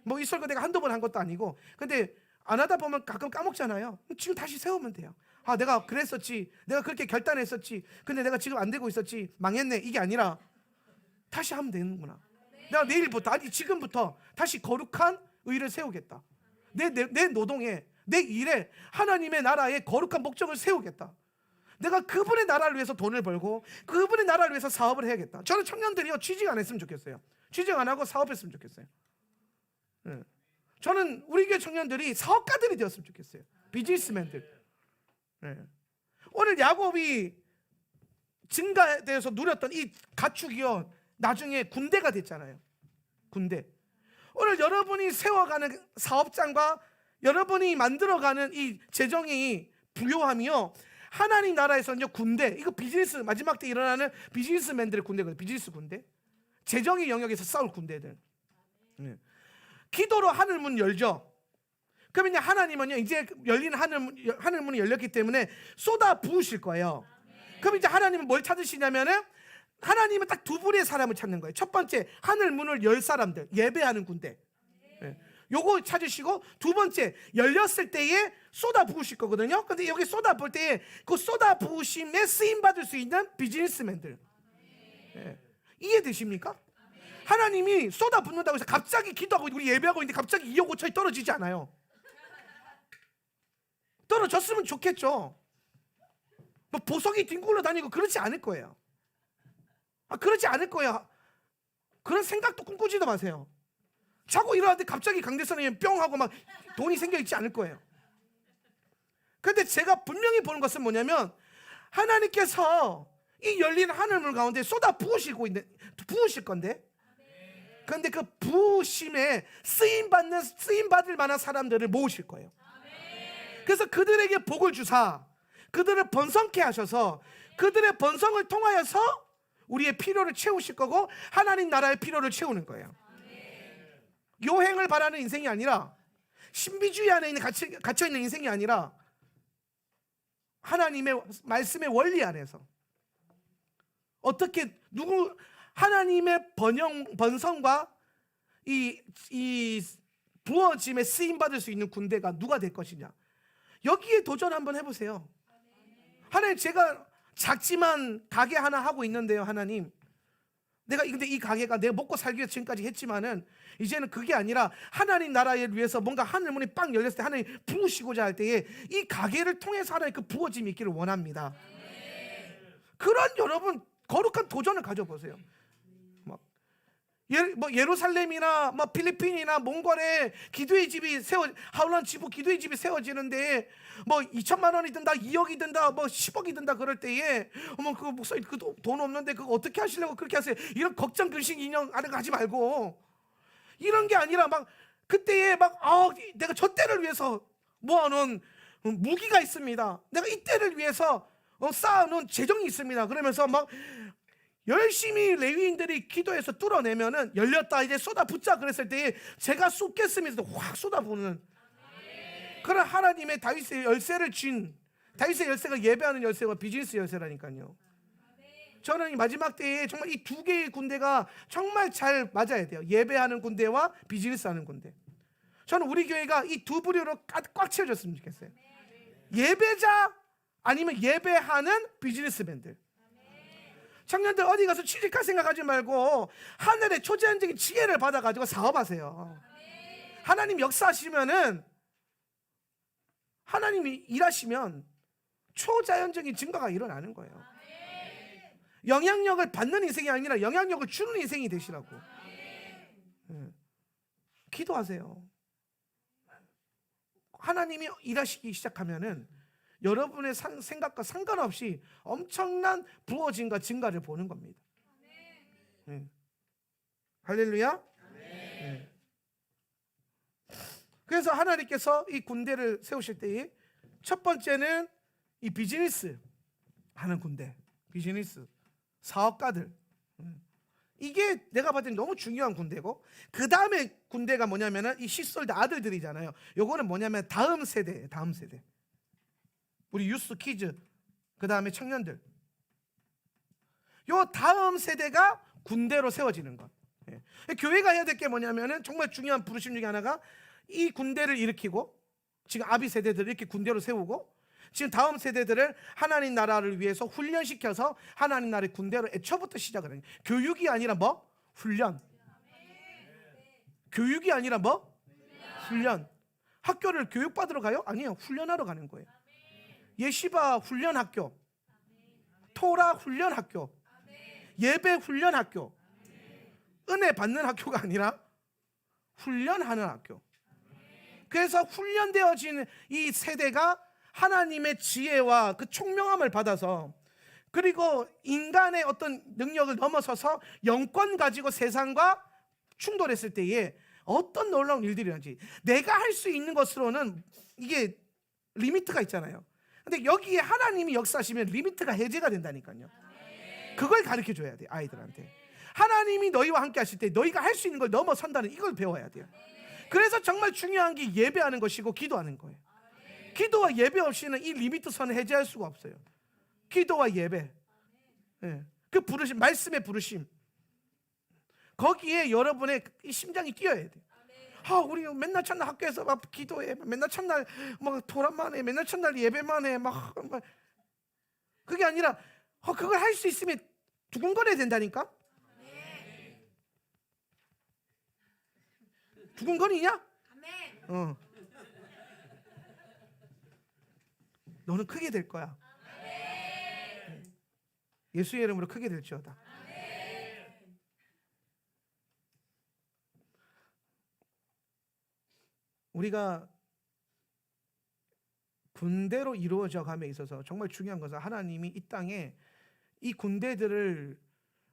뭐 이 설교 내가 한두 번 한 것도 아니고, 근데 안 하다 보면 가끔 까먹잖아요. 지금 다시 세우면 돼요. 아, 내가 그랬었지, 내가 그렇게 결단했었지, 근데 내가 지금 안 되고 있었지, 망했네, 이게 아니라 다시 하면 되는구나. 내가 내일부터, 아니 지금부터 다시 거룩한 의를 세우겠다. 내 노동에, 내 일에 하나님의 나라의 거룩한 목적을 세우겠다. 내가 그분의 나라를 위해서 돈을 벌고 그분의 나라를 위해서 사업을 해야겠다. 저는 청년들이요, 취직 안 했으면 좋겠어요. 취직 안 하고 사업했으면 좋겠어요. 저는 우리 교회 청년들이 사업가들이 되었으면 좋겠어요. 비즈니스맨들. 오늘 야곱이 증가되어서 누렸던 이 가축이요, 나중에 군대가 됐잖아요. 군대. 오늘 여러분이 세워가는 사업장과 여러분이 만들어가는 이 재정이 부요함이요, 하나님 나라에서는요, 군대, 이거 비즈니스, 마지막 때 일어나는 비즈니스맨들의 군대거든요. 비즈니스 군대, 재정의 영역에서 싸울 군대들. 기도로 하늘문 열죠. 그러면 하나님은요, 이제 열린 하늘문이 열렸기 때문에 쏟아 부으실 거예요. 그럼 이제 하나님은 뭘 찾으시냐면은, 하나님은 딱 두 부류의 사람을 찾는 거예요. 첫 번째, 하늘문을 열 사람들, 예배하는 군대. 요거 찾으시고, 두 번째, 열렸을 때에 쏟아 부으실 거거든요. 근데 여기 쏟아 부을 때에 그 쏟아 부으심에 쓰임 받을 수 있는 비즈니스맨들. 이해되십니까? 하나님이 쏟아 붓는다고 해서 갑자기 기도하고 우리 예배하고 있는데 갑자기 2억 5천이 떨어지지 않아요. 떨어졌으면 좋겠죠. 뭐 보석이 뒹굴러 다니고 그렇지 않을 거예요. 그렇지 않을 거예요. 그런 생각도 꿈꾸지도 마세요. 자고 일어났는데 갑자기 강대선이 뿅 하고 막 돈이 생겨 있지 않을 거예요. 근데 제가 분명히 보는 것은 뭐냐면, 하나님께서 이 열린 하늘문 가운데 쏟아 부으실 건데, 그런데 그 부으심에 쓰임 받을 만한 사람들을 모으실 거예요. 그래서 그들에게 복을 주사 그들을 번성케 하셔서 그들의 번성을 통하여서 우리의 필요를 채우실 거고, 하나님 나라의 필요를 채우는 거예요. 요행을 바라는 인생이 아니라, 신비주의 안에 갇혀있는 인생이 아니라, 하나님의 말씀의 원리 안에서 어떻게 하나님의 번성과 이 부어짐에 쓰임받을 수 있는 군대가 누가 될 것이냐, 여기에 도전 한번 해보세요. 하나님, 제가 작지만 가게 하나 하고 있는데요, 하나님, 근데 이 가게가 내가 먹고 살기 위해서 지금까지 했지만은 이제는 그게 아니라 하나님 나라를 위해서 뭔가 하늘문이 빵 열렸을 때 하나님 부으시고자 할 때에 이 가게를 통해서 하나님 그 부어짐이 있기를 원합니다. 그런 여러분 거룩한 도전을 가져보세요. 예루살렘이나 필리핀이나 몽골에 기도의 집이 하울란 지부 기도의 집이 세워지는데 2천만 원이 든다, 2억이 든다, 10억이 든다 그럴 때에 그 목사님 그 돈 없는데 그거 어떻게 하시려고 그렇게 하세요? 이런 걱정 근심 인형 하지 말고, 이런 게 아니라 그때에 내가 저 때를 위해서 모아놓은 무기가 있습니다. 내가 이 때를 위해서 쌓아놓은 재정이 있습니다. 그러면서 열심히 레위인들이 기도해서 뚫어내면은 열렸다, 이제 쏟아 붓자 그랬을 때에 제가 쏟겠으면서 확 쏟아부는 그런 하나님의 다윗의 열쇠를 쥔, 다윗의 열쇠가 예배하는 열쇠와 비즈니스 열쇠라니까요. 저는 이 마지막 때에 정말 이 두 개의 군대가 정말 잘 맞아야 돼요. 예배하는 군대와 비즈니스하는 군대. 저는 우리 교회가 이 두 부류로 꽉 채워졌으면 좋겠어요. 예배자 아니면 예배하는 비즈니스맨들. 청년들 어디 가서 취직할 생각하지 말고 하늘의 초제한적인 지혜를 받아가지고 사업하세요. 하나님 역사하시면은, 하나님이 일하시면 초자연적인 증거가 일어나는 거예요. 영향력을 받는 인생이 아니라 영향력을 주는 인생이 되시라고. 기도하세요. 하나님이 일하시기 시작하면은 여러분의 생각과 상관없이 엄청난 부어짐과 증가를 보는 겁니다. 할렐루야. 그래서 하나님께서 이 군대를 세우실 때에 첫 번째는 이 비즈니스 하는 군대, 비즈니스 사업가들, 이게 내가 봤을 때 너무 중요한 군대고, 그 다음에 군대가 뭐냐면은 이 시솔드 아들들이잖아요. 요거는 뭐냐면 다음 세대, 다음 세대. 우리 유스 키즈, 그 다음에 청년들, 요 다음 세대가 군대로 세워지는 것. 교회가 해야 될 게 뭐냐면은 정말 중요한 부르심 중에 하나가 이 군대를 일으키고, 지금 아비 세대들을 이렇게 군대로 세우고, 지금 다음 세대들을 하나님 나라를 위해서 훈련시켜서 하나님 나라의 군대로 애초부터 시작을 해요. 교육이 아니라 뭐? 훈련. 교육이 아니라 뭐? 훈련. 학교를 교육받으러 가요? 아니요, 훈련하러 가는 거예요. 예시바 훈련 학교, 토라 훈련 학교, 예배 훈련 학교, 은혜 받는 학교가 아니라 훈련하는 학교. 그래서 훈련되어진 이 세대가 하나님의 지혜와 그 총명함을 받아서, 그리고 인간의 어떤 능력을 넘어서서 영권 가지고 세상과 충돌했을 때에 어떤 놀라운 일들이 일어나지. 내가 할 수 있는 것으로는 이게 리미트가 있잖아요. 근데 여기에 하나님이 역사하시면 리미트가 해제가 된다니까요. 그걸 가르쳐 줘야 돼, 아이들한테. 하나님이 너희와 함께 하실 때 너희가 할 수 있는 걸 넘어선다는 이걸 배워야 돼요. 그래서 정말 중요한 게 예배하는 것이고 기도하는 거예요. 기도와 예배 없이는 이 리미트 선을 해제할 수가 없어요. 기도와 예배, 그 부르심, 말씀의 부르심, 거기에 여러분의 이 심장이 뛰어야 돼요. 우리 맨날 첫날 학교에서 막 기도해, 맨날 첫날 막 토란만 해, 맨날 첫날 예배만 해, 막 그게 아니라 그걸 할 수 있으면 두근거려야 된다니까. 두근거리냐? 너는 크게 될 거야. 예수의 이름으로 크게 될지어다. 우리가 군대로 이루어져 감에 있어서 정말 중요한 것은 하나님이 이 땅에 이 군대들을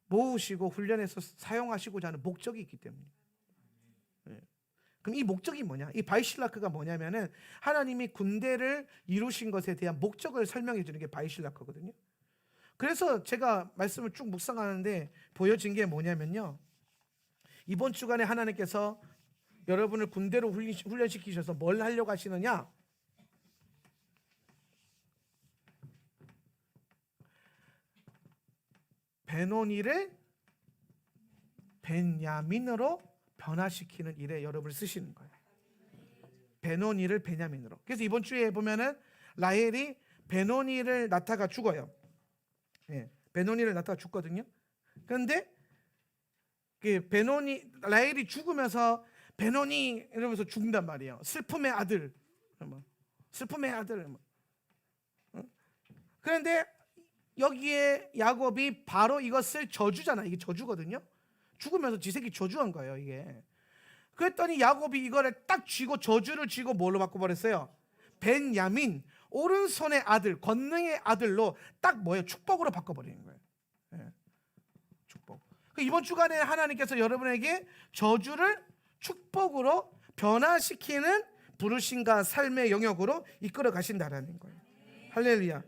모으시고 훈련해서 사용하시고자 하는 목적이 있기 때문에. 그럼 이 목적이 뭐냐? 이 바이실라크가 뭐냐면은 하나님이 군대를 이루신 것에 대한 목적을 설명해 주는 게 바이실라크거든요. 그래서 제가 말씀을 쭉 묵상하는데 보여진 게 뭐냐면요, 이번 주간에 하나님께서 여러분을 군대로 훈련시키셔서 뭘 하려고 하시느냐? 베노니를 벤야민으로 변화시키는 일에 여러분을 쓰시는 거예요. 베노니를 베냐민으로. 그래서 이번 주에 보면은 라헬이 베노니를 낳다가 죽어요. 베노니를 낳다가 죽거든요. 그런데 라헬이 죽으면서 베노니 이러면서 죽는단 말이에요. 슬픔의 아들, 슬픔의 아들. 그런데 여기에 야곱이 바로 이것을 저주잖아. 이게 저주거든요. 죽으면서 지 새끼 저주한 거예요, 이게. 그랬더니 야곱이 이거를 딱 쥐고 저주를 쥐고 뭘로 바꿔버렸어요? 벤야민, 오른손의 아들, 권능의 아들로 딱 뭐예요? 축복으로 바꿔버리는 거예요. 축복. 이번 주간에 하나님께서 여러분에게 저주를 축복으로 변화시키는 부르심과 삶의 영역으로 이끌어 가신다라는 거예요. 할렐루야.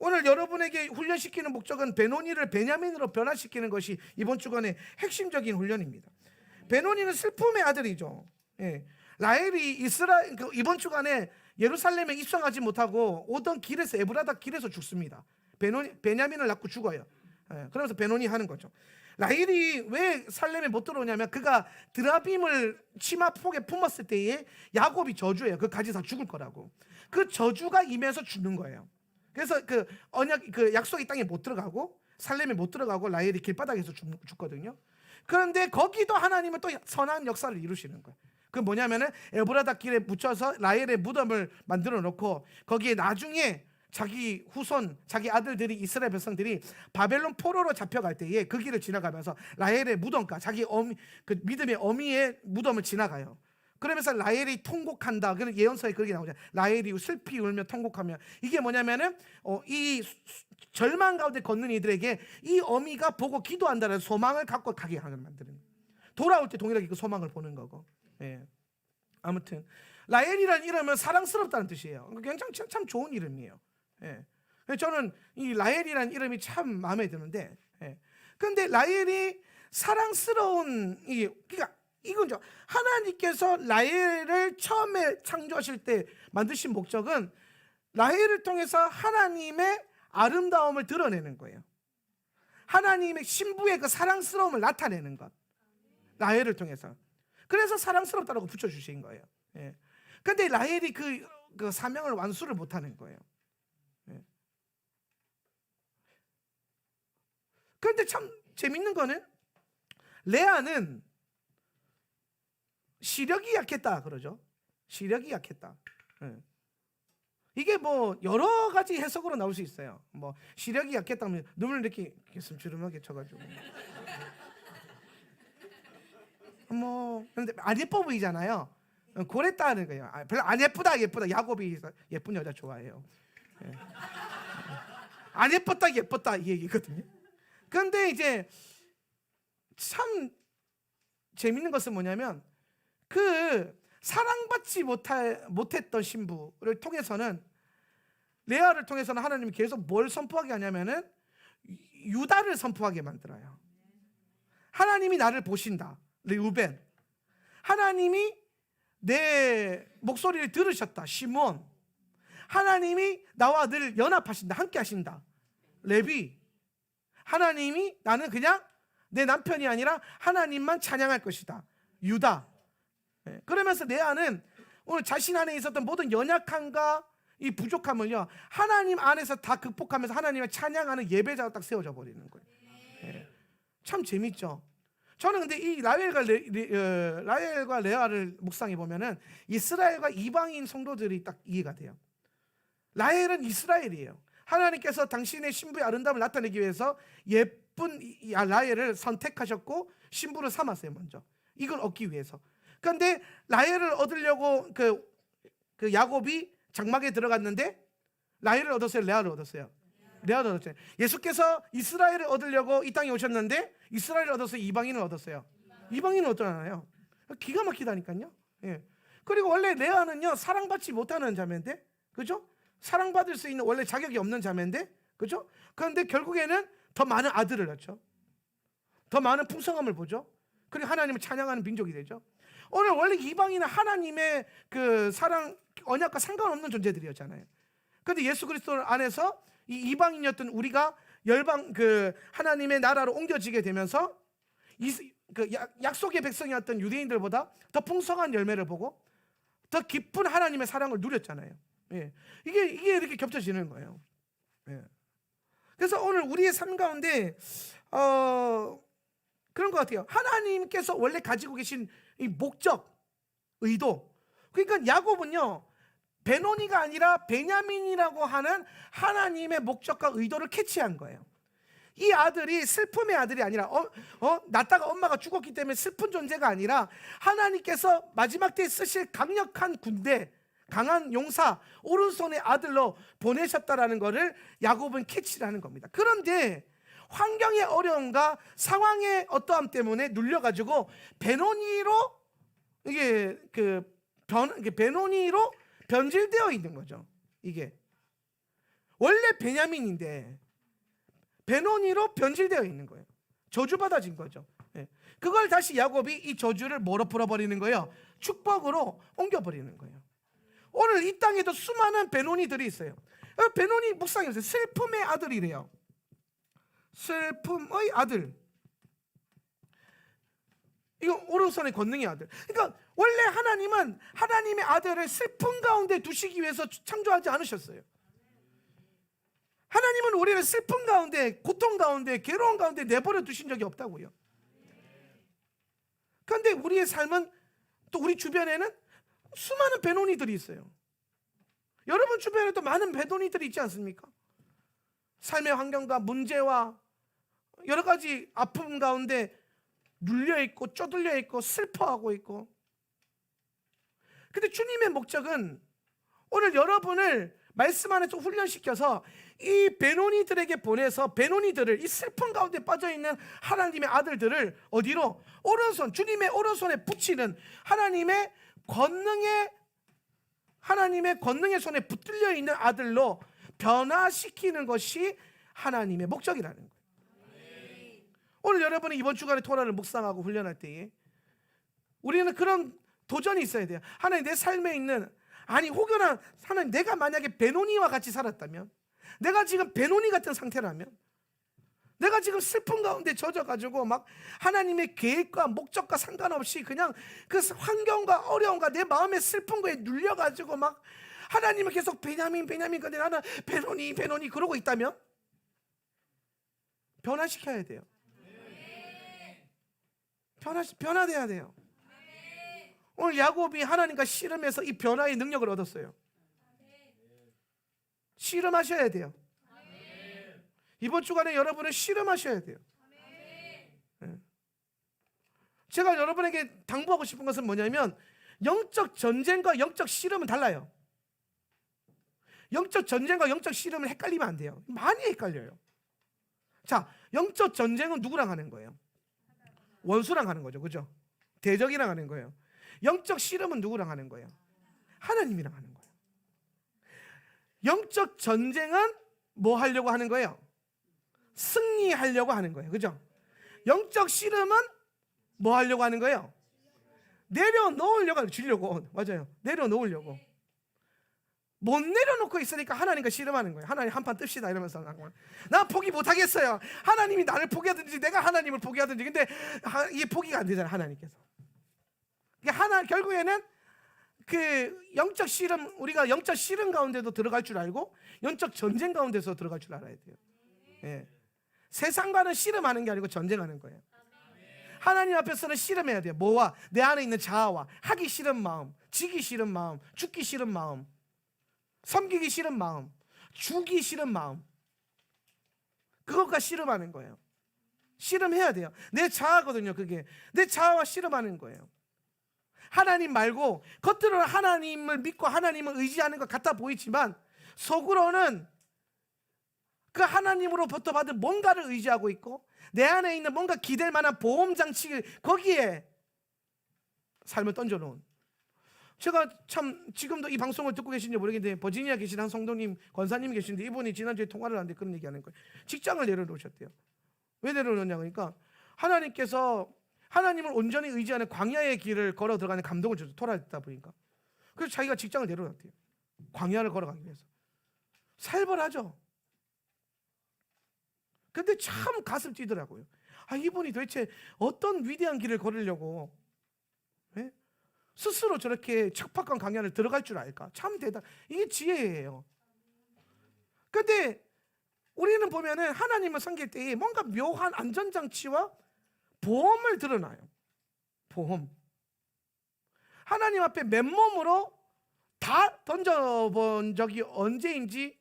오늘 여러분에게 훈련시키는 목적은 베노니를 베냐민으로 변화시키는 것이 이번 주간의 핵심적인 훈련입니다. 베노니는 슬픔의 아들이죠. 라헬이 이번 주간에 예루살렘에 입성하지 못하고 오던 길에서, 에브라다 길에서 죽습니다. 베냐민을 낳고 죽어요. 그러면서 베노니 하는 거죠. 라헬이 왜 살렘에 못 들어오냐면 그가 드라빔을 치마폭에 품었을 때에 야곱이 저주해요. 그 가지 다 죽을 거라고. 그 저주가 임해서 죽는 거예요. 그래서 그 약속의 땅에 못 들어가고 살렘에 못 들어가고 라헬이 길바닥에서 죽거든요. 그런데 거기도 하나님은 또 선한 역사를 이루시는 거예요. 그 뭐냐면은 에브라다 길에 묻혀서 라헬의 무덤을 만들어 놓고 거기에 나중에 자기 후손, 자기 아들들이, 이스라엘 백성들이 바벨론 포로로 잡혀갈 때에 그 길을 지나가면서 라헬의 무덤가, 자기 어미, 그 믿음의 어미의 무덤을 지나가요. 그러면서 라헬이 통곡한다. 그런 예언서에 그렇게 나오죠. 라헬이 슬피 울며 통곡하며. 이게 뭐냐면은 이 절망 가운데 걷는 이들에게 이 어미가 보고 기도한다는 소망을 갖고 가게 하는 만드는. 돌아올 때 동일하게 그 소망을 보는 거고. 예. 아무튼 라헬이라는 이름은 사랑스럽다는 뜻이에요. 굉장히 참 좋은 이름이에요. 예. 저는 이 라헬이라는 이름이 참 마음에 드는데, 예. 근데 라헬이 사랑스러운 그러니까 이건죠. 하나님께서 라헬을 처음에 창조하실 때 만드신 목적은 라헬을 통해서 하나님의 아름다움을 드러내는 거예요. 하나님의 신부의 그 사랑스러움을 나타내는 것. 라헬을 통해서. 그래서 사랑스럽다라고 붙여주신 거예요. 예. 근데 라헬이 그 사명을 완수를 못하는 거예요. 예. 그런데 참 재밌는 거는 레아는 시력이 약했다 그러죠. 시력이 약했다. 예. 이게 뭐 여러 가지 해석으로 나올 수 있어요. 뭐 시력이 약했다면 눈을 이렇게 주름하게 쳐가지고 뭐 근데 안 예뻐 보이잖아요. 그랬다는 거예요. 별로 안 예쁘다. 야곱이 예쁜 여자 좋아해요. 예. 안 예뻤다 이 얘기거든요. 그런데 이제 참 재밌는 것은 뭐냐면 그 사랑받지 못했던 신부를 통해서는, 레아를 통해서는 하나님이 계속 뭘 선포하게 하냐면은 유다를 선포하게 만들어요. 하나님이 나를 보신다. 르우벤. 하나님이 내 목소리를 들으셨다. 시몬. 하나님이 나와 늘 연합하신다. 함께 하신다. 레위. 하나님이 나는 그냥 내 남편이 아니라 하나님만 찬양할 것이다. 유다. 그러면서 레아는 오늘 자신 안에 있었던 모든 연약함과 이 부족함을요, 하나님 안에서 다 극복하면서 하나님을 찬양하는 예배자가 딱 세워져 버리는 거예요. 참 재밌죠. 저는 근데 이 라헬과 레아를 묵상해 보면은 이스라엘과 이방인 성도들이 딱 이해가 돼요. 라헬은 이스라엘이에요. 하나님께서 당신의 신부의 아름다움을 나타내기 위해서 예쁜 라헬을 선택하셨고 신부를 삼았어요. 먼저 이걸 얻기 위해서. 그런데 라헬을 얻으려고 그 야곱이 장막에 들어갔는데 라헬을 얻었어요, 레아를 얻었어요? 레아를 얻었어요. 예수께서 이스라엘을 얻으려고 이 땅에 오셨는데 이스라엘을 얻었어요, 이방인을 얻었어요? 이방인을 얻잖아요. 기가 막히다니까요. 예. 그리고 원래 레아는요 사랑받지 못하는 자매인데, 그죠? 사랑받을 수 있는 원래 자격이 없는 자매인데, 그죠? 그런데 결국에는 더 많은 아들을 낳죠. 더 많은 풍성함을 보죠. 그리고 하나님을 찬양하는 민족이 되죠. 오늘 원래 이방인은 하나님의 그 사랑 언약과 상관없는 존재들이었잖아요. 그런데 예수 그리스도 안에서 이 이방인이었던 우리가 열방 그 하나님의 나라로 옮겨지게 되면서 그 약속의 백성이었던 유대인들보다 더 풍성한 열매를 보고 더 깊은 하나님의 사랑을 누렸잖아요. 예. 이게 이렇게 겹쳐지는 거예요. 예. 그래서 오늘 우리의 삶 가운데 그런 것 같아요. 하나님께서 원래 가지고 계신 이 목적, 의도. 그러니까 야곱은요 베노니가 아니라 베냐민이라고 하는 하나님의 목적과 의도를 캐치한 거예요. 이 아들이 슬픔의 아들이 아니라 낳다가 엄마가 죽었기 때문에 슬픈 존재가 아니라 하나님께서 마지막 때에 쓰실 강력한 군대, 강한 용사, 오른손의 아들로 보내셨다라는 것을 야곱은 캐치를 하는 겁니다. 그런데 환경의 어려움과 상황의 어떠함 때문에 눌려가지고 베노니로 베노니로 변질되어 있는 거죠. 이게 원래 베냐민인데 베노니로 변질되어 있는 거예요. 저주받아진 거죠. 예. 그걸 다시 야곱이 이 저주를 뭐로 풀어버리는 거예요? 축복으로 옮겨버리는 거예요. 오늘 이 땅에도 수많은 베노니들이 있어요. 베노니 묵상해보세요. 슬픔의 아들이래요. 슬픔의 아들. 이거 오른손의 권능의 아들. 그러니까 원래 하나님은 하나님의 아들을 슬픔 가운데 두시기 위해서 창조하지 않으셨어요. 하나님은 우리를 슬픔 가운데, 고통 가운데, 괴로움 가운데 내버려 두신 적이 없다고요. 그런데 우리의 삶은 또 우리 주변에는 수많은 베노니들이 있어요. 여러분 주변에도 많은 배도니들이 있지 않습니까? 삶의 환경과 문제와 여러 가지 아픔 가운데 눌려있고 쪼들려있고 슬퍼하고 있고. 근데 주님의 목적은 오늘 여러분을 말씀 안에서 훈련시켜서 이 베노니들에게 보내서 베노니들을, 이 슬픔 가운데 빠져있는 하나님의 아들들을 어디로? 오른손, 주님의 오른손에 붙이는 하나님의 권능의 손에 붙들려 있는 아들로 변화시키는 것이 하나님의 목적이라는 거예요. 오늘 여러분이 이번 주간에 토라를 묵상하고 훈련할 때에 우리는 그런 도전이 있어야 돼요. 하나님, 내 삶에 있는, 아니 혹여나 하나님, 내가 만약에 베노니와 같이 살았다면, 내가 지금 베노니 같은 상태라면, 내가 지금 슬픔 가운데 젖어가지고 막 하나님의 계획과 목적과 상관없이 그냥 그 환경과 어려움과 내 마음의 슬픈 거에 눌려가지고 막 하나님을 계속 베냐민 근데 나는 베노니 그러고 있다면 변화시켜야 돼요. 변화돼야 돼요. 오늘 야곱이 하나님과 씨름해서 이 변화의 능력을 얻었어요. 씨름하셔야 돼요. 이번 주간에 여러분은 씨름하셔야 돼요. 제가 여러분에게 당부하고 싶은 것은 뭐냐면, 영적 전쟁과 영적 씨름은 달라요. 영적 전쟁과 영적 씨름은 헷갈리면 안 돼요. 많이 헷갈려요. 자, 영적 전쟁은 누구랑 하는 거예요? 원수랑 하는 거죠. 그죠? 대적이랑 하는 거예요. 영적 씨름은 누구랑 하는 거예요? 하나님이랑 하는 거예요. 영적 전쟁은 뭐 하려고 하는 거예요? 승리하려고 하는 거예요. 그죠? 영적 씨름은 뭐 하려고 하는 거예요? 내려놓으려고, 주려고. 맞아요. 내려놓으려고. 못 내려놓고 있으니까 하나님과 씨름하는 거예요. 하나님 한판 뜹시다 이러면서. 나 포기 못하겠어요. 하나님이 나를 포기하든지 내가 하나님을 포기하든지. 근데 이게 포기가 안 되잖아요. 하나님께서. 결국에는 그 영적 씨름, 우리가 영적 씨름 가운데도 들어갈 줄 알고 영적 전쟁 가운데서 들어갈 줄 알아야 돼요. 예. 세상과는 씨름하는 게 아니고 전쟁하는 거예요. 하나님 앞에서는 씨름해야 돼요. 뭐와? 내 안에 있는 자아와, 하기 싫은 마음, 지기 싫은 마음, 죽기 싫은 마음, 섬기기 싫은 마음, 주기 싫은 마음, 그것과 씨름하는 거예요. 씨름해야 돼요. 내 자아거든요. 그게 내 자아와 씨름하는 거예요. 하나님 말고 겉으로는 하나님을 믿고 하나님을 의지하는 것 같아 보이지만 속으로는 그 하나님으로부터 받은 뭔가를 의지하고 있고, 내 안에 있는 뭔가 기댈 만한 보험장치, 거기에 삶을 던져놓은. 제가 참 지금도 이 방송을 듣고 계신지 모르겠는데 버지니아 계신 한 성도님, 권사님이 계신데 이분이 지난주에 통화를 하는데 그런 얘기하는 거예요. 직장을 내려놓으셨대요. 왜 내려놓냐 그러니까 하나님께서 하나님을 온전히 의지하는 광야의 길을 걸어 들어가는 감동을 줘서 토라했다 보니까, 그래서 자기가 직장을 내려놨대요. 광야를 걸어가기 위해서. 살벌하죠. 근데 참 가슴 뛰더라고요. 이분이 도대체 어떤 위대한 길을 걸으려고 스스로 저렇게 척박한 광야를 들어갈 줄 알까? 참 대단. 이게 지혜예요. 근데 우리는 보면은 하나님을 섬길 때에 뭔가 묘한 안전장치와 보험을 드러나요. 보험. 하나님 앞에 맨몸으로 다 던져본 적이 언제인지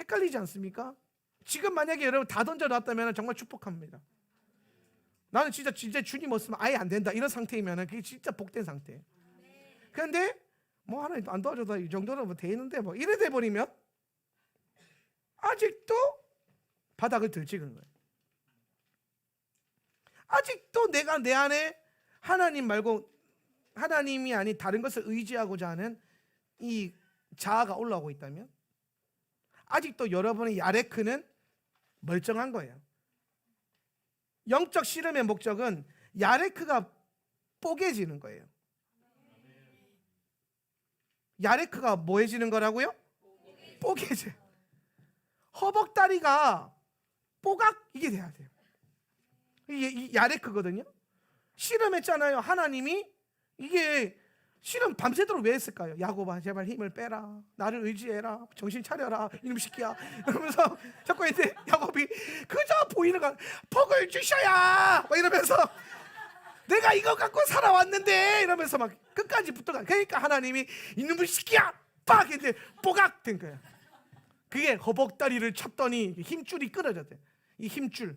헷갈리지 않습니까? 지금 만약에 여러분 다 던져놨다면 정말 축복합니다. 나는 진짜 주님 없으면 아예 안 된다 이런 상태이면 그게 진짜 복된 상태예요. 그런데 뭐 하나님 안 도와줘도 이 정도는 뭐 돼 있는데 뭐 이래 돼 버리면 아직도 바닥을 들찍은 거예요. 아직도 내가 내 안에 하나님 말고, 하나님이 아닌 다른 것을 의지하고자 하는 이 자아가 올라오고 있다면 아직도 여러분의 야레크는 멀쩡한 거예요. 영적 씨름의 목적은 야레크가 뽀개지는 거예요. 야레크가 뭐해지는 거라고요? 뽀개져. 허벅다리가 뽀각 이게 돼야 돼요. 이게 야레크거든요. 씨름했잖아요. 하나님이 이게 씨름 밤새도록 왜 했을까요? 야곱아 제발 힘을 빼라, 나를 의지해라, 정신 차려라 이놈 새끼야 이러면서 자꾸 했는데 야곱이 그저 보이는 거 복을 주셔야 막 이러면서 내가 이거 갖고 살아왔는데 이러면서 막 끝까지 붙어가. 그러니까 하나님이 이놈 새끼야 빡 이제 뽀각 된 거야. 그게 허벅다리를 쳤더니 힘줄이 끊어졌대. 이 힘줄.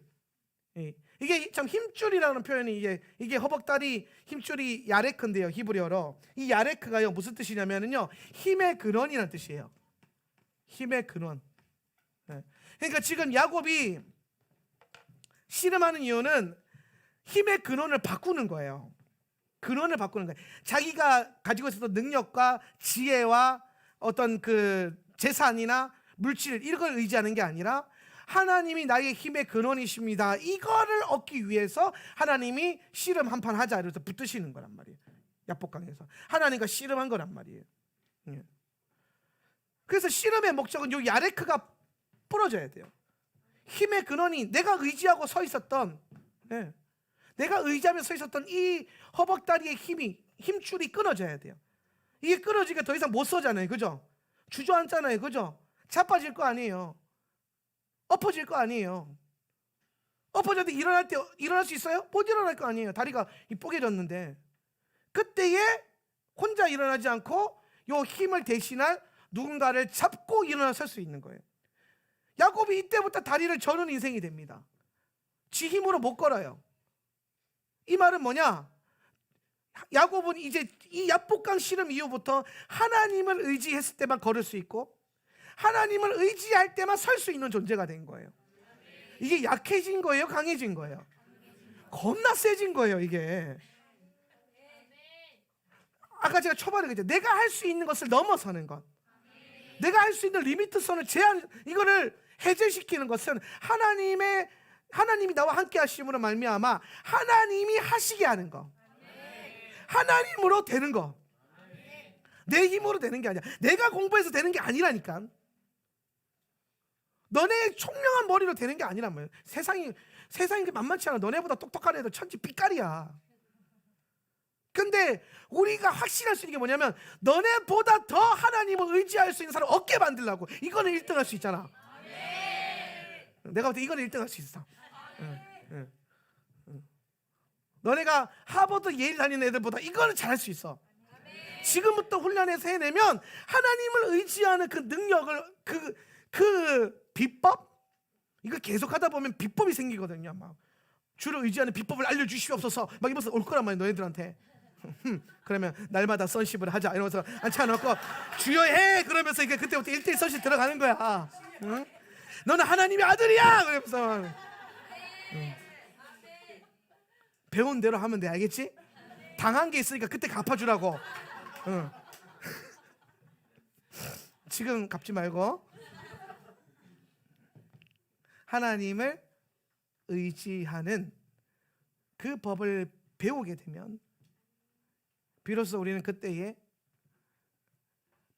이게 참 힘줄이라는 표현이 이게 허벅다리 힘줄이 야레크인데요. 히브리어로 이 야레크가요 무슨 뜻이냐면은요 힘의 근원이라는 뜻이에요. 힘의 근원. 그러니까 지금 야곱이 씨름하는 이유는 힘의 근원을 바꾸는 거예요. 근원을 바꾸는 거예요. 자기가 가지고 있었던 능력과 지혜와 어떤 그 재산이나 물질 이런 걸 의지하는 게 아니라 하나님이 나의 힘의 근원이십니다. 이거를 얻기 위해서 하나님이 씨름 한판 하자 이래서 붙드시는 거란 말이에요. 야복강에서 하나님과 씨름한 거란 말이에요. 그래서 씨름의 목적은 요 야레크가 부러져야 돼요. 힘의 근원이 내가 의지하고 서 있었던 내가 의지하며 서 있었던 이 허벅다리의 힘줄이 끊어져야 돼요. 이게 끊어지니까 더 이상 못 서잖아요. 그죠? 주저앉잖아요. 그죠? 자빠질 거 아니에요. 엎어질 거 아니에요. 엎어져도 일어날 수 있어요? 못 일어날 거 아니에요. 다리가 뽀개졌는데. 그때에 혼자 일어나지 않고 요 힘을 대신할 누군가를 잡고 일어나 설 수 있는 거예요. 야곱이 이때부터 다리를 저는 인생이 됩니다. 지 힘으로 못 걸어요. 이 말은 뭐냐? 야곱은 이제 이 야복강 씨름 이후부터 하나님을 의지했을 때만 걸을 수 있고 하나님을 의지할 때만 설 수 있는 존재가 된 거예요. 이게 약해진 거예요? 강해진 거예요? 겁나 세진 거예요. 이게 아까 제가 초반에 그랬죠. 내가 할 수 있는 것을 넘어서는 것, 내가 할 수 있는 리미트선을 이거를 해제시키는 것은 하나님이 나와 함께 하심으로 말미암아 하나님이 하시게 하는 거, 하나님으로 되는 거, 내 힘으로 되는 게 아니야. 내가 공부해서 되는 게 아니라니까. 너네 총명한 머리로 되는 게 아니란 말이야. 세상이 만만치 않아. 너네보다 똑똑한 애들 천지 삐까리야. 근데 우리가 확신할 수 있는 게 뭐냐면 너네보다 더 하나님을 의지할 수 있는 사람 얻게 만들려고. 이거는 1등 할 수 있잖아. 내가 볼 때 이거는 1등 할 수 있어. 너네가 하버드 예일 다니는 애들보다 이거는 잘할 수 있어. 지금부터 훈련해서 해내면 하나님을 의지하는 그 능력을 그 비법, 이거 계속 하다 보면 비법이 생기거든요. 막 주를 의지하는 비법을 알려주시옵소서 막 이러면서 올 거란 말이야 너희들한테. 그러면 날마다 선십을 하자 이러면서 앉혀놓고 주여 해 그러면서 이게 그때부터 1대1 선십 들어가는 거야. 응? 너는 하나님의 아들이야 그러면서 배운 대로 하면 돼. 알겠지? 당한 게 있으니까 그때 갚아주라고. 응. 지금 갚지 말고 하나님을 의지하는 그 법을 배우게 되면 비로소 우리는 그때에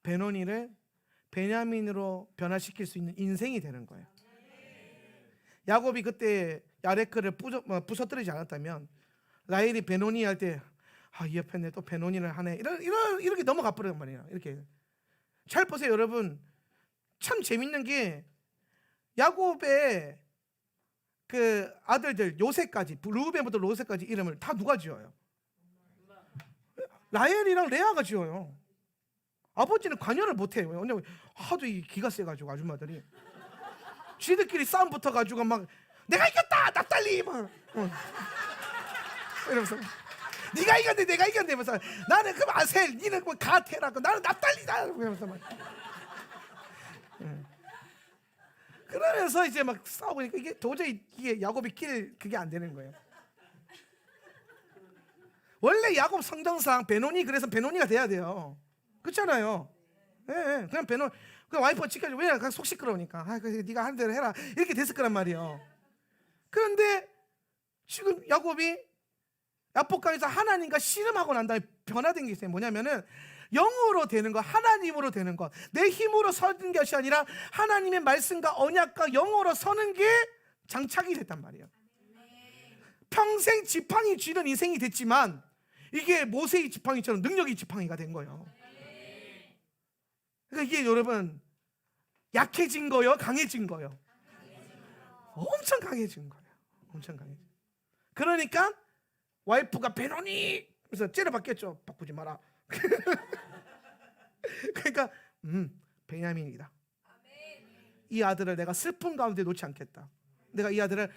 베노니를 베냐민으로 변화시킬 수 있는 인생이 되는 거예요. 야곱이 그때 야레크를 부서뜨리지 않았다면 라헬이 베노니 할 때 이 옆에 내 또 베노니를 하네 이렇게 넘어가 버리는 말이에요. 이렇게 잘 보세요 여러분. 참 재밌는 게 야곱의 그 아들들 요셉까지 루벤부터 요셉까지 이름을 다 누가 지어요? 라헬이랑 레아가 지어요. 아버지는 관여를 못해요. 왜냐면 하도 이 기가 세가지고 아줌마들이 지들끼리 싸움 붙어가지고 막 내가 이겼다 납달리 막 이러면서 네가 이겼네 내가 이겼네 면서 나는 그럼 아셀 니는 뭐 가테라고 나는 납달리다 이러면서 막 그러면서 이제 막 싸우니까 이게 도저히 이게 야곱이 그게 안 되는 거예요. 원래 야곱 성정상 베노니 그래서 베노니가 돼야 돼요. 그렇잖아요. 예, 그냥 그 와이프가 지켜줘. 왜? 속 시끄러우니까. 네가 하는 대로 해라. 이렇게 됐을 거란 말이에요. 그런데 지금 야곱이 야복강에서 하나님과 씨름하고 난 다음에 변화된 게 있어요. 뭐냐면은 영으로 되는 것, 하나님으로 되는 것, 내 힘으로 서는 것이 아니라 하나님의 말씀과 언약과 영으로 서는 게 장착이 됐단 말이에요. 평생 지팡이 쥐는 인생이 됐지만 이게 모세의 지팡이처럼 능력의 지팡이가 된 거예요. 그러니까 이게 여러분 약해진 거요, 강해진 거요? 엄청 강해진 거예요. 엄청 강해진. 그러니까 와이프가 베노니 그래서 째려봤겠죠. 바꾸지 마라. 그러니까 베냐민이다. 이 아들을 내가 슬픔 가운데 놓지 않겠다. 내가 이 아들을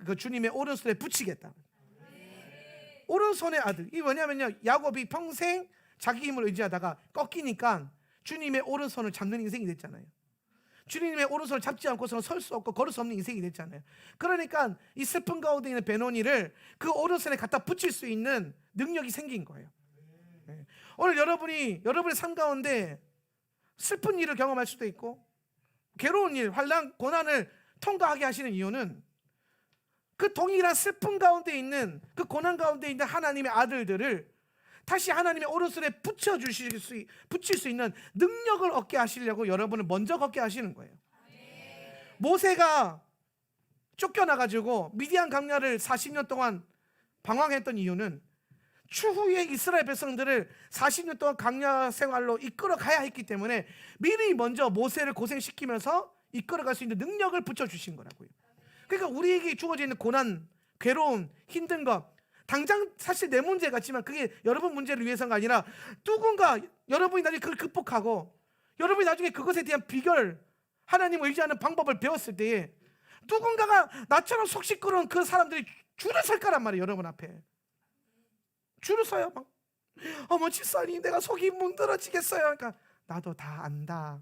그 주님의 오른손에 붙이겠다. 오른손의 아들. 이게 뭐냐면요, 야곱이 평생 자기 힘을 의지하다가 꺾이니까 주님의 오른손을 잡는 인생이 됐잖아요. 주님의 오른손을 잡지 않고서는 설 수 없고 걸을 수 없는 인생이 됐잖아요. 그러니까 이 슬픔 가운데 있는 베노니를 그 오른손에 갖다 붙일 수 있는 능력이 생긴 거예요. 오늘 여러분의 삶 가운데 슬픈 일을 경험할 수도 있고 괴로운 일, 환난, 고난을 통과하게 하시는 이유는 그 동일한 슬픔 가운데 있는, 그 고난 가운데 있는 하나님의 아들들을 다시 하나님의 오른손에 붙일 수 있는 능력을 얻게 하시려고 여러분을 먼저 걷게 하시는 거예요. 모세가 쫓겨나가지고 미디안 광야를 40년 동안 방황했던 이유는 추후에 이스라엘 백성들을 40년 동안 광야 생활로 이끌어 가야 했기 때문에 미리 먼저 모세를 고생시키면서 이끌어갈 수 있는 능력을 붙여주신 거라고요. 그러니까 우리에게 주어져 있는 고난, 괴로움, 힘든 것, 당장 사실 내 문제 같지만 그게 여러분 문제를 위해서가 아니라 누군가 여러분이 나중에 그걸 극복하고 여러분이 나중에 그것에 대한 비결, 하나님을 의지하는 방법을 배웠을 때에 누군가가 나처럼 속 시끄러운 그 사람들이 줄을 설 거란 말이에요. 여러분 앞에 줄을 서요. 막 어머 집사님 내가 속이 뭉들어지겠어요. 그러니까 나도 다 안다.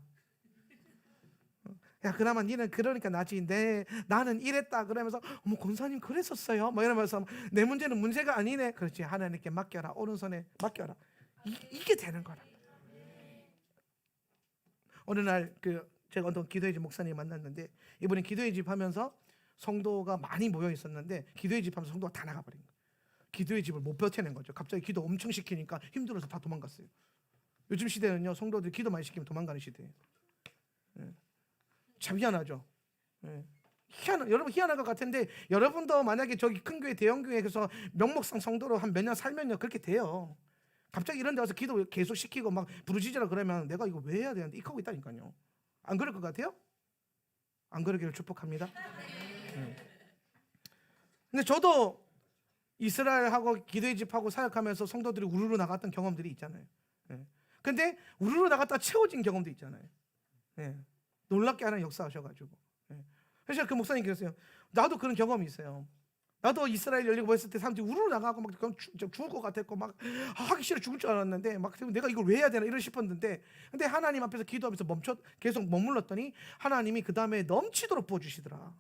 야 그나마 니는 그러니까 나지. 나는 이랬다 그러면서 어머 권사님 그랬었어요 뭐 이러면서 내 문제는 문제가 아니네. 그렇지, 하나님께 맡겨라. 오른손에 맡겨라. 이게 되는 거라. 어느 날 제가 어떤 기도의 집 목사님 만났는데 이번에 기도의 집 하면서 성도가 많이 모여 있었는데 기도의 집 하면서 성도가 다 나가버린 거예요. 기도의 집을 못 버텨낸 거죠. 갑자기 기도 엄청 시키니까 힘들어서 다 도망갔어요. 요즘 시대는요 성도들이 기도 많이 시키면 도망가는 시대예요. 참 희한하죠. 여러분 희한한 것 같은데 여러분도 만약에 저기 큰 교회 대형 교회에서 명목상 성도로 한 몇 년 살면요 그렇게 돼요. 갑자기 이런 데 와서 기도 계속 시키고 막 부르짖으라 그러면 내가 이거 왜 해야 되는데 이러고 있다니까요. 안 그럴 것 같아요? 안 그러기를 축복합니다. 근데 저도 이스라엘하고 기도의 집하고 사역하면서 성도들이 우르르 나갔던 경험들이 있잖아요. 근데 우르르 나갔다 채워진 경험도 있잖아요. 놀랍게 하는 역사하셔가지고. 그래서 그 목사님 그랬어요. 나도 그런 경험이 있어요. 나도 이스라엘 열리고 보였을 때 사람들이 우르르 나가고 막 죽을 것 같았고 막 하기 싫어 죽을 줄 알았는데 막 내가 이걸 왜 해야 되나 이런 싶었는데 근데 하나님 앞에서 기도하면서 계속 머물렀더니 하나님이 그 다음에 넘치도록 부어주시더라.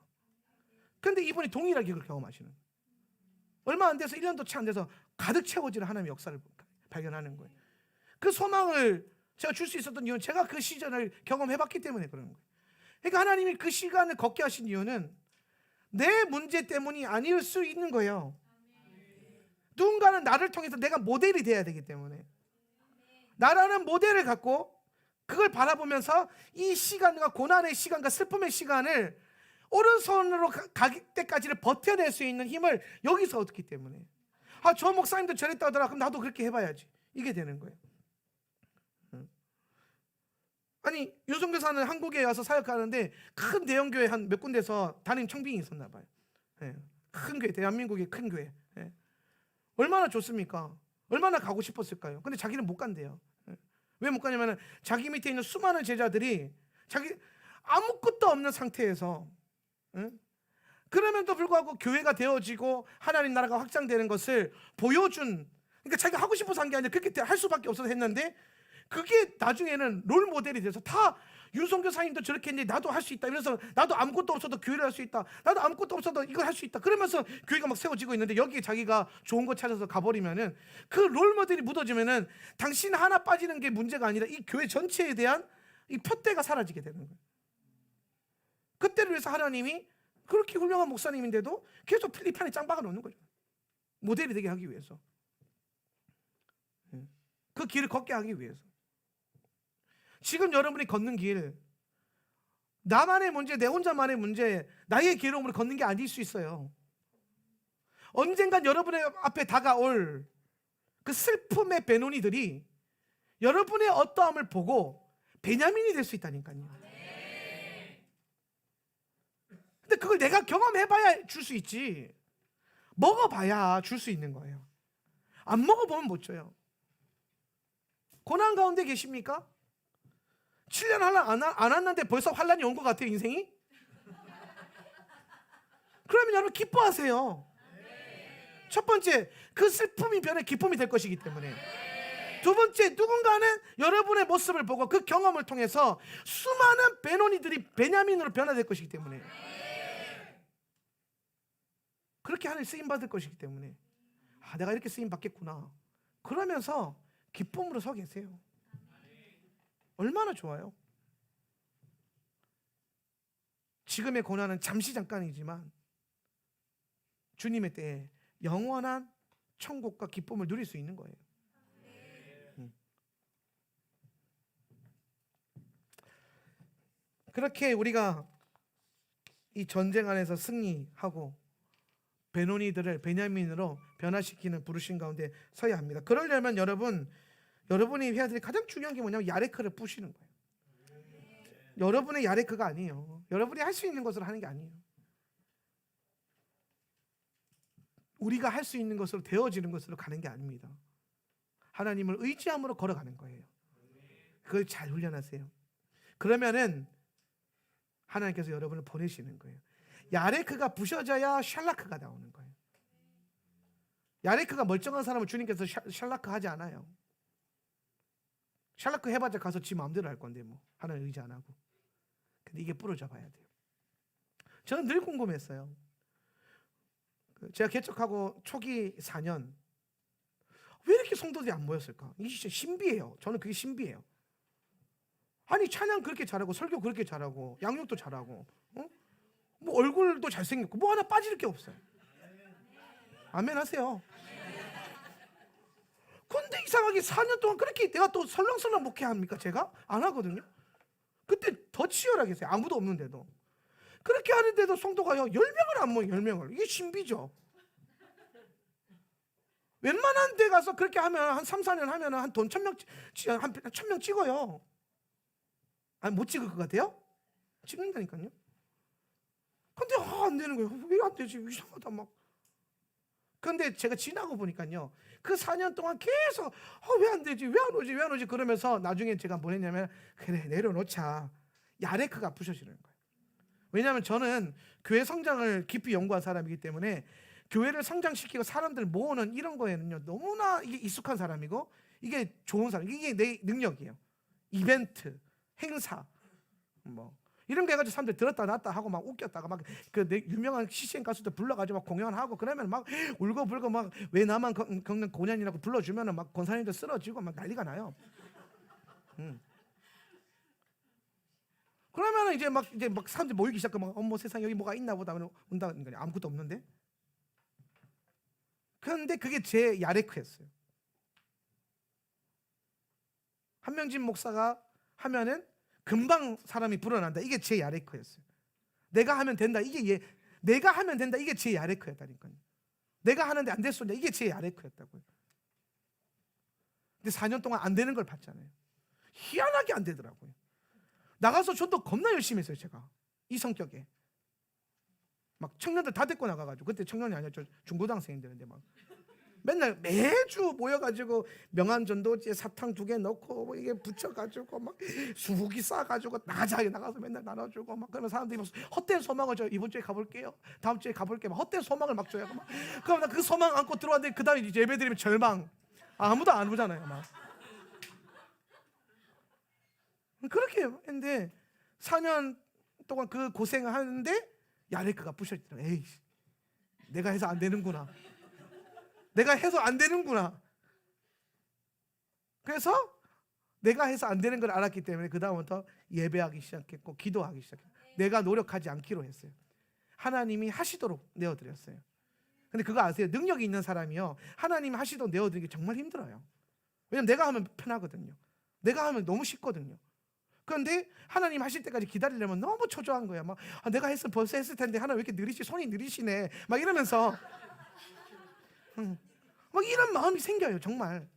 근데 이분이 동일하게 그걸 경험하시는 거예요. 얼마 안 돼서 1년도 채 안 돼서 가득 채워지는 하나님의 역사를 발견하는 거예요. 그 소망을 제가 줄 수 있었던 이유는 제가 그 시즌을 경험해봤기 때문에 그런 거예요. 그러니까 하나님이 그 시간을 걷게 하신 이유는 내 문제 때문이 아닐 수 있는 거예요. 누군가는 나를 통해서 내가 모델이 돼야 되기 때문에 나라는 모델을 갖고 그걸 바라보면서 이 시간과 고난의 시간과 슬픔의 시간을 오른손으로 갈 때까지를 버텨낼 수 있는 힘을 여기서 얻기 때문에 저 목사님도 저랬다 하더라. 그럼 나도 그렇게 해봐야지. 이게 되는 거예요. 아니 유성교사는 한국에 와서 사역하는데 큰 대형교회 한 몇 군데서 담임 청빙이 있었나 봐요. 큰 교회, 대한민국의 큰 교회. 얼마나 좋습니까? 얼마나 가고 싶었을까요? 근데 자기는 못 간대요. 왜 못 가냐면 자기 밑에 있는 수많은 제자들이 자기 아무것도 없는 상태에서 그럼에도 불구하고 교회가 되어지고 하나님 나라가 확장되는 것을 보여준, 그러니까 자기가 하고 싶어서 한 게 아니라 그렇게 할 수밖에 없어서 했는데 그게 나중에는 롤 모델이 돼서 다 윤성교사님도 저렇게 했는데 나도 할 수 있다 이러면서 나도 아무것도 없어도 교회를 할 수 있다, 나도 아무것도 없어도 이걸 할 수 있다 그러면서 교회가 막 세워지고 있는데 여기에 자기가 좋은 거 찾아서 가버리면은 그 롤 모델이 묻어지면은 당신 하나 빠지는 게 문제가 아니라 이 교회 전체에 대한 이 표대가 사라지게 되는 거예요. 그때를 위해서 하나님이 그렇게 훌륭한 목사님인데도 계속 필리핀에 짱박아 놓는 거죠. 모델이 되게 하기 위해서, 그 길을 걷게 하기 위해서. 지금 여러분이 걷는 길, 나만의 문제, 내 혼자만의 문제, 나의 괴로움으로 걷는 게 아닐 수 있어요. 언젠간 여러분의 앞에 다가올 그 슬픔의 베노니들이 여러분의 어떠함을 보고 베냐민이 될 수 있다니까요. 근데 그걸 내가 경험해봐야 줄 수 있지, 먹어봐야 줄 수 있는 거예요. 안 먹어보면 못 줘요. 고난 가운데 계십니까? 7년 안 왔는데 벌써 환란이 온 것 같아요, 인생이? 그러면 여러분 기뻐하세요. 첫 번째, 그 슬픔이 변해 기쁨이 될 것이기 때문에. 두 번째, 누군가는 여러분의 모습을 보고 그 경험을 통해서 수많은 베노니들이 베냐민으로 변화될 것이기 때문에. 그렇게 하나님 쓰임 받을 것이기 때문에 내가 이렇게 쓰임 받겠구나 그러면서 기쁨으로 서 계세요. 얼마나 좋아요. 지금의 고난은 잠시 잠깐이지만 주님의 때에 영원한 천국과 기쁨을 누릴 수 있는 거예요. 그렇게 우리가 이 전쟁 안에서 승리하고 베노니들을 베냐민으로 변화시키는 부르심 가운데 서야 합니다. 그러려면 여러분이 해야 될 가장 중요한 게 뭐냐면 야레크를 부시는 거예요. 여러분의 야레크가 아니에요. 여러분이 할 수 있는 것으로 하는 게 아니에요. 우리가 할 수 있는 것으로 되어지는 것으로 가는 게 아닙니다. 하나님을 의지함으로 걸어가는 거예요. 그걸 잘 훈련하세요. 그러면은 하나님께서 여러분을 보내시는 거예요. 야레크가 부셔져야 샬라크가 나오는 거예요. 야레크가 멀쩡한 사람을 주님께서 샬라크 하지 않아요. 샬라크 해봤자 가서 지 마음대로 할 건데 뭐 하나님 의지 안 하고. 근데 이게 부러져 봐야 돼요. 저는 늘 궁금했어요. 제가 개척하고 초기 4년 왜 이렇게 성도들이 안 모였을까? 이게 진짜 신비해요. 저는 그게 신비해요. 아니 찬양 그렇게 잘하고 설교 그렇게 잘하고 양육도 잘하고 뭐 얼굴도 잘생겼고 뭐 하나 빠질 게 없어요. 아멘 하세요. 근데 이상하게 4년 동안 그렇게 내가 또 설렁설렁 목회합니까? 제가? 안 하거든요. 그때 더 치열하게 했어요. 아무도 없는데도. 그렇게 하는데도 성도가요 10명을 안 모여요. 10명을. 이게 신비죠. 웬만한 데 가서 그렇게 하면 한 3, 4년 하면 한 돈 1,000명 한 1,000명 찍어요. 아니 못 찍을 것 같아요? 찍는다니까요. 근데 안 되는 거예요. 왜 안 되지? 이상하다 막. 근데 제가 지나고 보니까요. 그 4년 동안 계속 왜 안 되지? 왜 안 오지? 왜 안 오지? 그러면서 나중에 제가 뭐 했냐면 그래 내려놓자. 야레크가 부셔지는 거예요. 왜냐하면 저는 교회 성장을 깊이 연구한 사람이기 때문에 교회를 성장시키고 사람들 모으는 이런 거에는요 너무나 이게 익숙한 사람이고 이게 좋은 사람, 이게 내 능력이에요. 이벤트, 행사, 뭐 이런 거 해가지고 사람들 들었다 놨다 하고 막 웃겼다가 막 그 유명한 CCM 가수들 불러가지고 막 공연하고 그러면 막 울고불고 막 왜 나만 겪는 고난이라고 불러주면은 막 권사님들 쓰러지고 막 난리가 나요. 그러면은 이제 막 사람들 모이기 시작하고 막 어머 세상 여기 뭐가 있나 보다 온다는 거냐. 아무것도 없는데. 그런데 그게 제 야레크였어요. 한명진 목사가 하면은 금방 사람이 불어난다. 이게 제 야레크였어요. 내가 하면 된다. 내가 하면 된다. 이게 제 야레크였다니까요. 내가 하는데 안 됐었냐. 이게 제 야레크였다고요. 근데 4년 동안 안 되는 걸 봤잖아요. 희한하게 안 되더라고요. 나가서 저도 겁나 열심히 했어요. 제가 이 성격에 막 청년들 다 데리고 나가가지고 그때 청년이 아니었죠. 중고등학생인데 막 맨날 매주 모여가지고 명함전도지에 사탕 2개 넣고 뭐 이게 붙여가지고 막 수국이 싸가지고 나가자게 나가서 맨날 나눠주고 막 그러면 사람들이 막 헛된 소망을 줘. 이번 주에 가볼게요. 다음 주에 가볼게요. 막 헛된 소망을 막 줘요. 막 그럼 나 그 소망 안고 들어왔는데 그 다음에 예배 드리면 절망. 아무도 안 오잖아요. 막 그렇게 했는데 4년 동안 그 고생을 하는데 야레크가 부셔지더라. 에이, 내가 해서 안 되는구나. 내가 해서 안 되는구나. 그래서 내가 해서 안 되는 걸 알았기 때문에 그 다음부터 예배하기 시작했고 기도하기 시작했고 내가 노력하지 않기로 했어요. 하나님이 하시도록 내어드렸어요. 근데 그거 아세요? 능력이 있는 사람이요 하나님이 하시도록 내어드리기 정말 힘들어요. 왜냐면 내가 하면 편하거든요. 내가 하면 너무 쉽거든요. 그런데 하나님 하실 때까지 기다리려면 너무 초조한 거야. 막 내가 했으면 벌써 했을 텐데 하나님 왜 이렇게 느리시 손이 느리시네 막 이러면서 막 이런 마음이 생겨요. 정말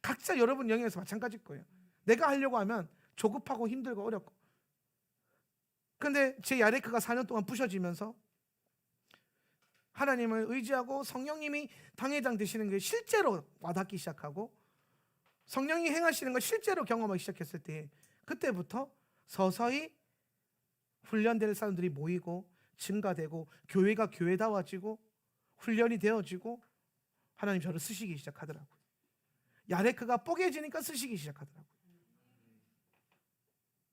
각자 여러분 영역에서 마찬가지일 거예요. 내가 하려고 하면 조급하고 힘들고 어렵고. 그런데 제 야레크가 4년 동안 부셔지면서 하나님을 의지하고 성령님이 당회장 되시는 게 실제로 와닿기 시작하고 성령이 행하시는 걸 실제로 경험하기 시작했을 때 그때부터 서서히 훈련될 사람들이 모이고 증가되고 교회가 교회다워지고 훈련이 되어지고 하나님 저를 쓰시기 시작하더라고요. 야레크가 뽀개지니까 쓰시기 시작하더라고요.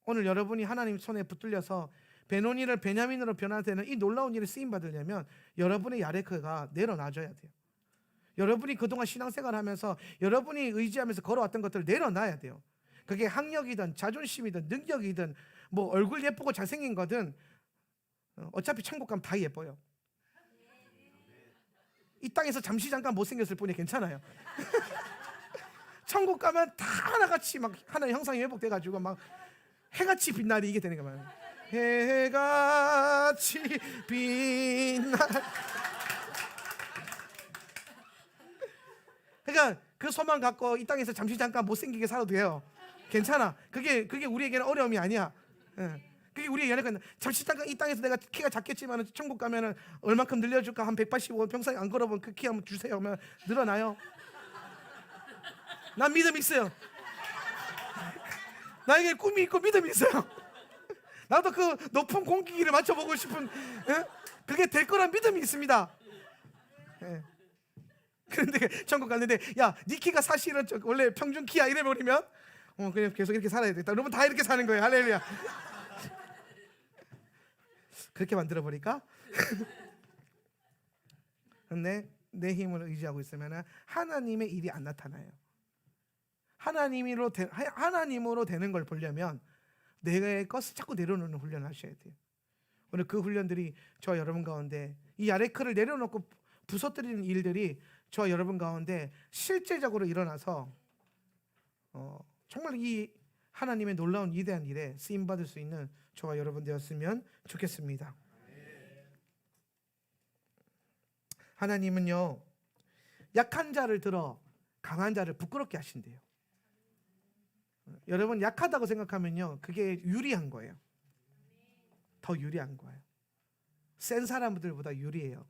오늘 여러분이 하나님 손에 붙들려서 베노니를 베냐민으로 변화되는 이 놀라운 일을 쓰임 받으려면 여러분의 야레크가 내려놔줘야 돼요. 여러분이 그동안 신앙생활 하면서 여러분이 의지하면서 걸어왔던 것들을 내려놔야 돼요. 그게 학력이든 자존심이든 능력이든 뭐 얼굴 예쁘고 잘생긴 거든 어차피 천국 가면 다 예뻐요. 이 땅에서 잠시 잠깐 못생겼을 뿐이 괜찮아요. 천국 가면 다 하나같이 막 하나의 형상이 회복돼가지고 막 해같이 빛나리 이게 되는 거예요. 해같이 빛나. 그러니까 그 소망 갖고 이 땅에서 잠시 잠깐 못생기게 살아도 돼요. 괜찮아. 그게 우리에게는 어려움이 아니야. 그게 우리의 연약한. 잠시 잠깐 이 땅에서 내가 키가 작겠지만 천국 가면은 얼만큼 늘려줄까? 한 185 평생 안 걸어본 그 키 한번 주세요. 하면 늘어나요. 난 믿음이 있어요. 나에게 꿈이 있고 믿음이 있어요. 나도 그 높은 공기를 맞춰보고 싶은 그게 될 거란 믿음이 있습니다. 그런데 천국 갔는데 야, 네 키가 사실은 원래 평균 키야 이래버리면 그냥 계속 이렇게 살아야 되겠다. 여러분 다 이렇게 사는 거예요. 할렐루야. 그렇게 만들어버릴까? 근데 내 힘을 의지하고 있으면 하나님의 일이 안 나타나요. 하나님으로 되는 걸 보려면 내 것을 자꾸 내려놓는 훈련을 하셔야 돼요. 오늘 그 훈련들이 저 여러분 가운데 이 야레크를 내려놓고 부서뜨리는 일들이 저 여러분 가운데 실제적으로 일어나서 정말 이 하나님의 놀라운 위대한 일에 쓰임받을 수 있는 저와 여러분 되었으면 좋겠습니다. 하나님은요, 약한 자를 들어 강한 자를 부끄럽게 하신대요. 여러분 약하다고 생각하면요, 그게 유리한 거예요. 더 유리한 거예요. 센 사람들보다 유리해요.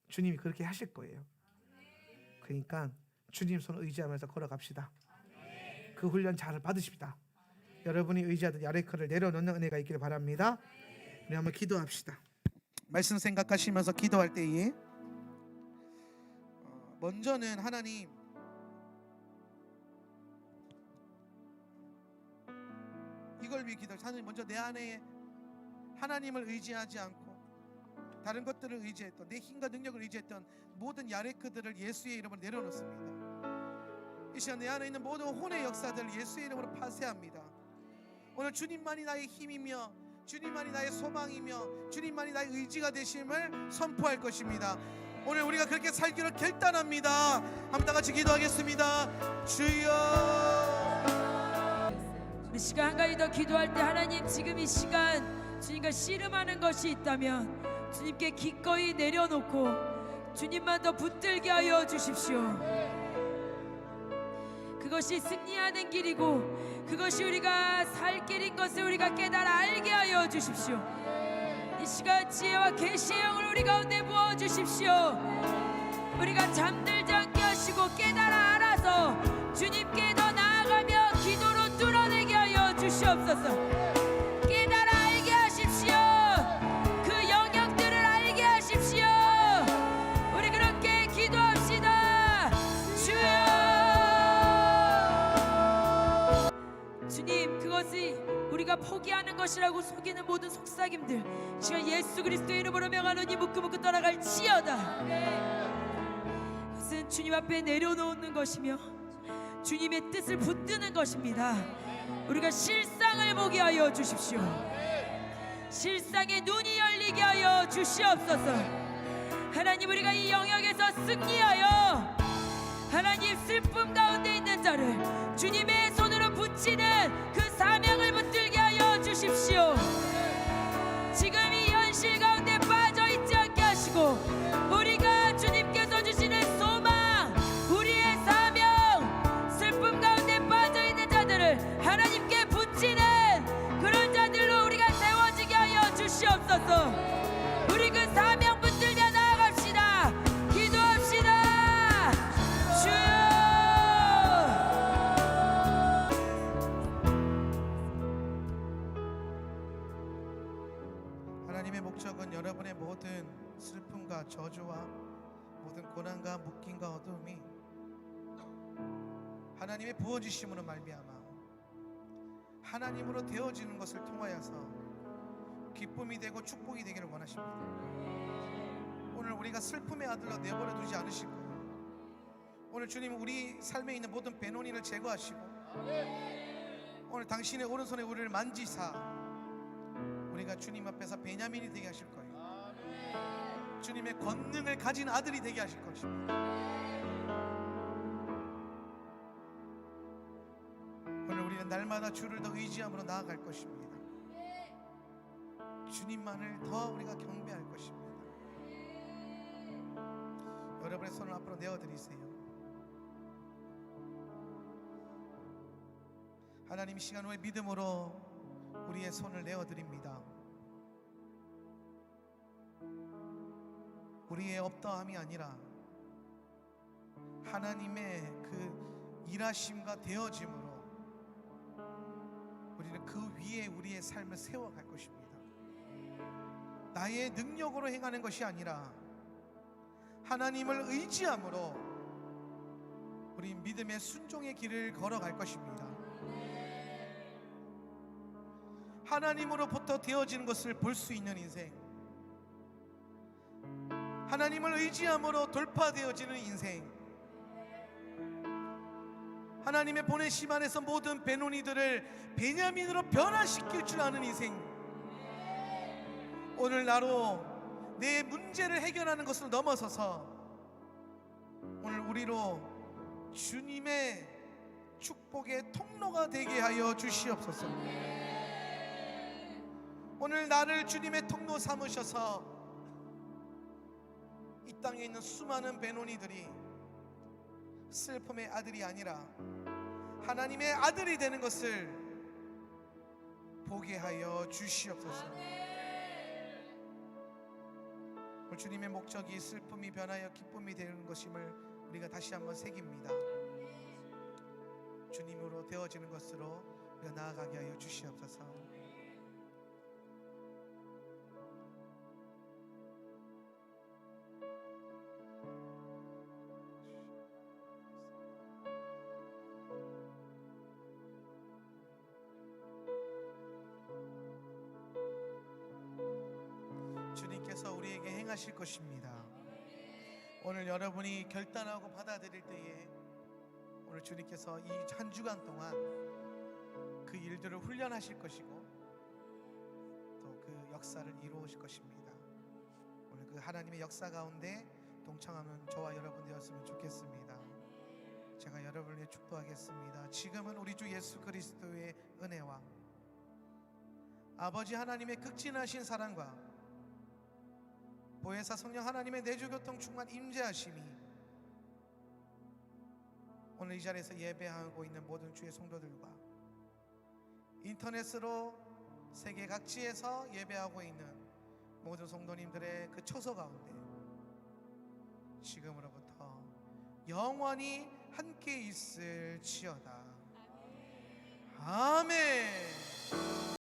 주님이 그렇게 하실 거예요. 그러니까 주님 손을 의지하면서 걸어갑시다. 그 훈련 잘 받으십시다. 여러분이 의지하던 야레크를 내려놓는 은혜가 있기를 바랍니다. 우리 한번 기도합시다. 말씀 생각하시면서 기도할 때에 먼저는 하나님, 이걸 위해 기도해. 하나님, 먼저 내 안에 하나님을 의지하지 않고 다른 것들을 의지했던, 내 힘과 능력을 의지했던 모든 야레크들을 예수의 이름으로 내려놓습니다. 이 시간 내 안에 있는 모든 혼의 역사들을 예수의 이름으로 파쇄합니다. 오늘 주님만이 나의 힘이며 주님만이 나의 소망이며 주님만이 나의 의지가 되심을 선포할 것입니다. 오늘 우리가 그렇게 살기로 결단합니다. 한번 다 같이 기도하겠습니다. 주여, 이 시간 한 가지 더 기도할 때 하나님, 지금 이 시간 주님과 씨름하는 것이 있다면 주님께 기꺼이 내려놓고 주님만 더 붙들게 하여 주십시오. 그것이 승리하는 길이고 그것이 우리가 살 길인 것을 우리가 깨달아 알게 하여 주십시오. 이 시간 지혜와 계시의 영을 우리 가운데 부어 주십시오. 우리가 잠들지 않게 하시고 깨달아 알아서 주님께 더 나아가며 기도로 뚫어내게 하여 주시옵소서. 깨달아 알게 하십시오. 그 영역들을 알게 하십시오. 우리 그렇게 기도합시다. 주여, 주님, 그것이 우리가 포기하는 것이라고 속이는 모든 속삭임들 지금 예수 그리스도의 이름으로 명하노니 묵묵히 떠나갈지어다. 그것은 주님 앞에 내려놓는 것이며 주님의 뜻을 붙드는 것입니다. 우리가 실상을 보게 하여 주십시오. 실상의 눈이 열리게 하여 주시옵소서. 하나님, 우리가 이 영역에서 승리하여 하나님 슬픔 가운데 있는 자를 주님의 손으로 붙이는 그 사명을 붙들게 하여 주십시오. 지금 이 현실 가운데 빠져있지 않게 하시고 우리가 주님께서 주시는 소망, 우리의 사명, 슬픔 가운데 빠져있는 자들을 하나님께 붙이는 그런 자들로 우리가 세워지게 하여 주시옵소서. 우리 그 사명 붙들며 나아갑시다. 기도합시다. 주여, 고난과 묶임과 어두움이 하나님의 부어주심으로 말미암아 하나님으로 되어지는 것을 통하여서 기쁨이 되고 축복이 되기를 원하십니다. 오늘 우리가 슬픔의 아들로 내버려 두지 않으실 거예요. 오늘 주님은 우리 삶에 있는 모든 배노인을 제거하시고 오늘 당신의 오른손에 우리를 만지사 우리가 주님 앞에서 베냐민이 되게 하실 거예요. 주님의 권능을 가진 아들이 되게 하실 것입니다. 오늘 우리는 날마다 주를 더 의지함으로 나아갈 것입니다. 주님만을 더 우리가 경배할 것입니다. 여러분의 손을 앞으로 내어드리세요. 하나님, 이 시간 후에 믿음으로 우리의 손을 내어드립니다. 우리의 없다함이 아니라 하나님의 그 일하심과 되어짐으로 우리는 그 위에 우리의 삶을 세워갈 것입니다. 나의 능력으로 행하는 것이 아니라 하나님을 의지함으로 우리 믿음의 순종의 길을 걸어갈 것입니다. 하나님으로부터 되어지는 것을 볼 수 있는 인생, 하나님을 의지함으로 돌파되어지는 인생, 하나님의 보내심 안에서 모든 베노니들을 베냐민으로 변화시킬 줄 아는 인생, 오늘 나로 내 문제를 해결하는 것을 넘어서서 오늘 우리로 주님의 축복의 통로가 되게 하여 주시옵소서. 오늘 나를 주님의 통로 삼으셔서 이 땅에 있는 수많은 베노니들이 슬픔의 아들이 아니라 하나님의 아들이 되는 것을 보게 하여 주시옵소서. 오늘 주님의 목적이 슬픔이 변하여 기쁨이 되는 것임을 우리가 다시 한번 새깁니다. 주님으로 되어지는 것으로 우리가 나아가게 하여 주시옵소서. 주님께서 우리에게 행하실 것입니다. 오늘 여러분이 결단하고 받아들일 때에 오늘 주님께서 이 한 주간 동안 그 일들을 훈련하실 것이고 또 그 역사를 이루실 것입니다. 오늘 그 하나님의 역사 가운데 동참하는 저와 여러분 되었으면 좋겠습니다. 제가 여러분을 위해 축도하겠습니다. 지금은 우리 주 예수 그리스도의 은혜와 아버지 하나님의 극진하신 사랑과 보혜사 성령 하나님의 내주교통 충만 임재하심이 오늘 이 자리에서 예배하고 있는 모든 주의 성도들과 인터넷으로 세계 각지에서 예배하고 있는 모든 성도님들의 그 처소 가운데 지금으로부터 영원히 함께 있을지어다. 아멘.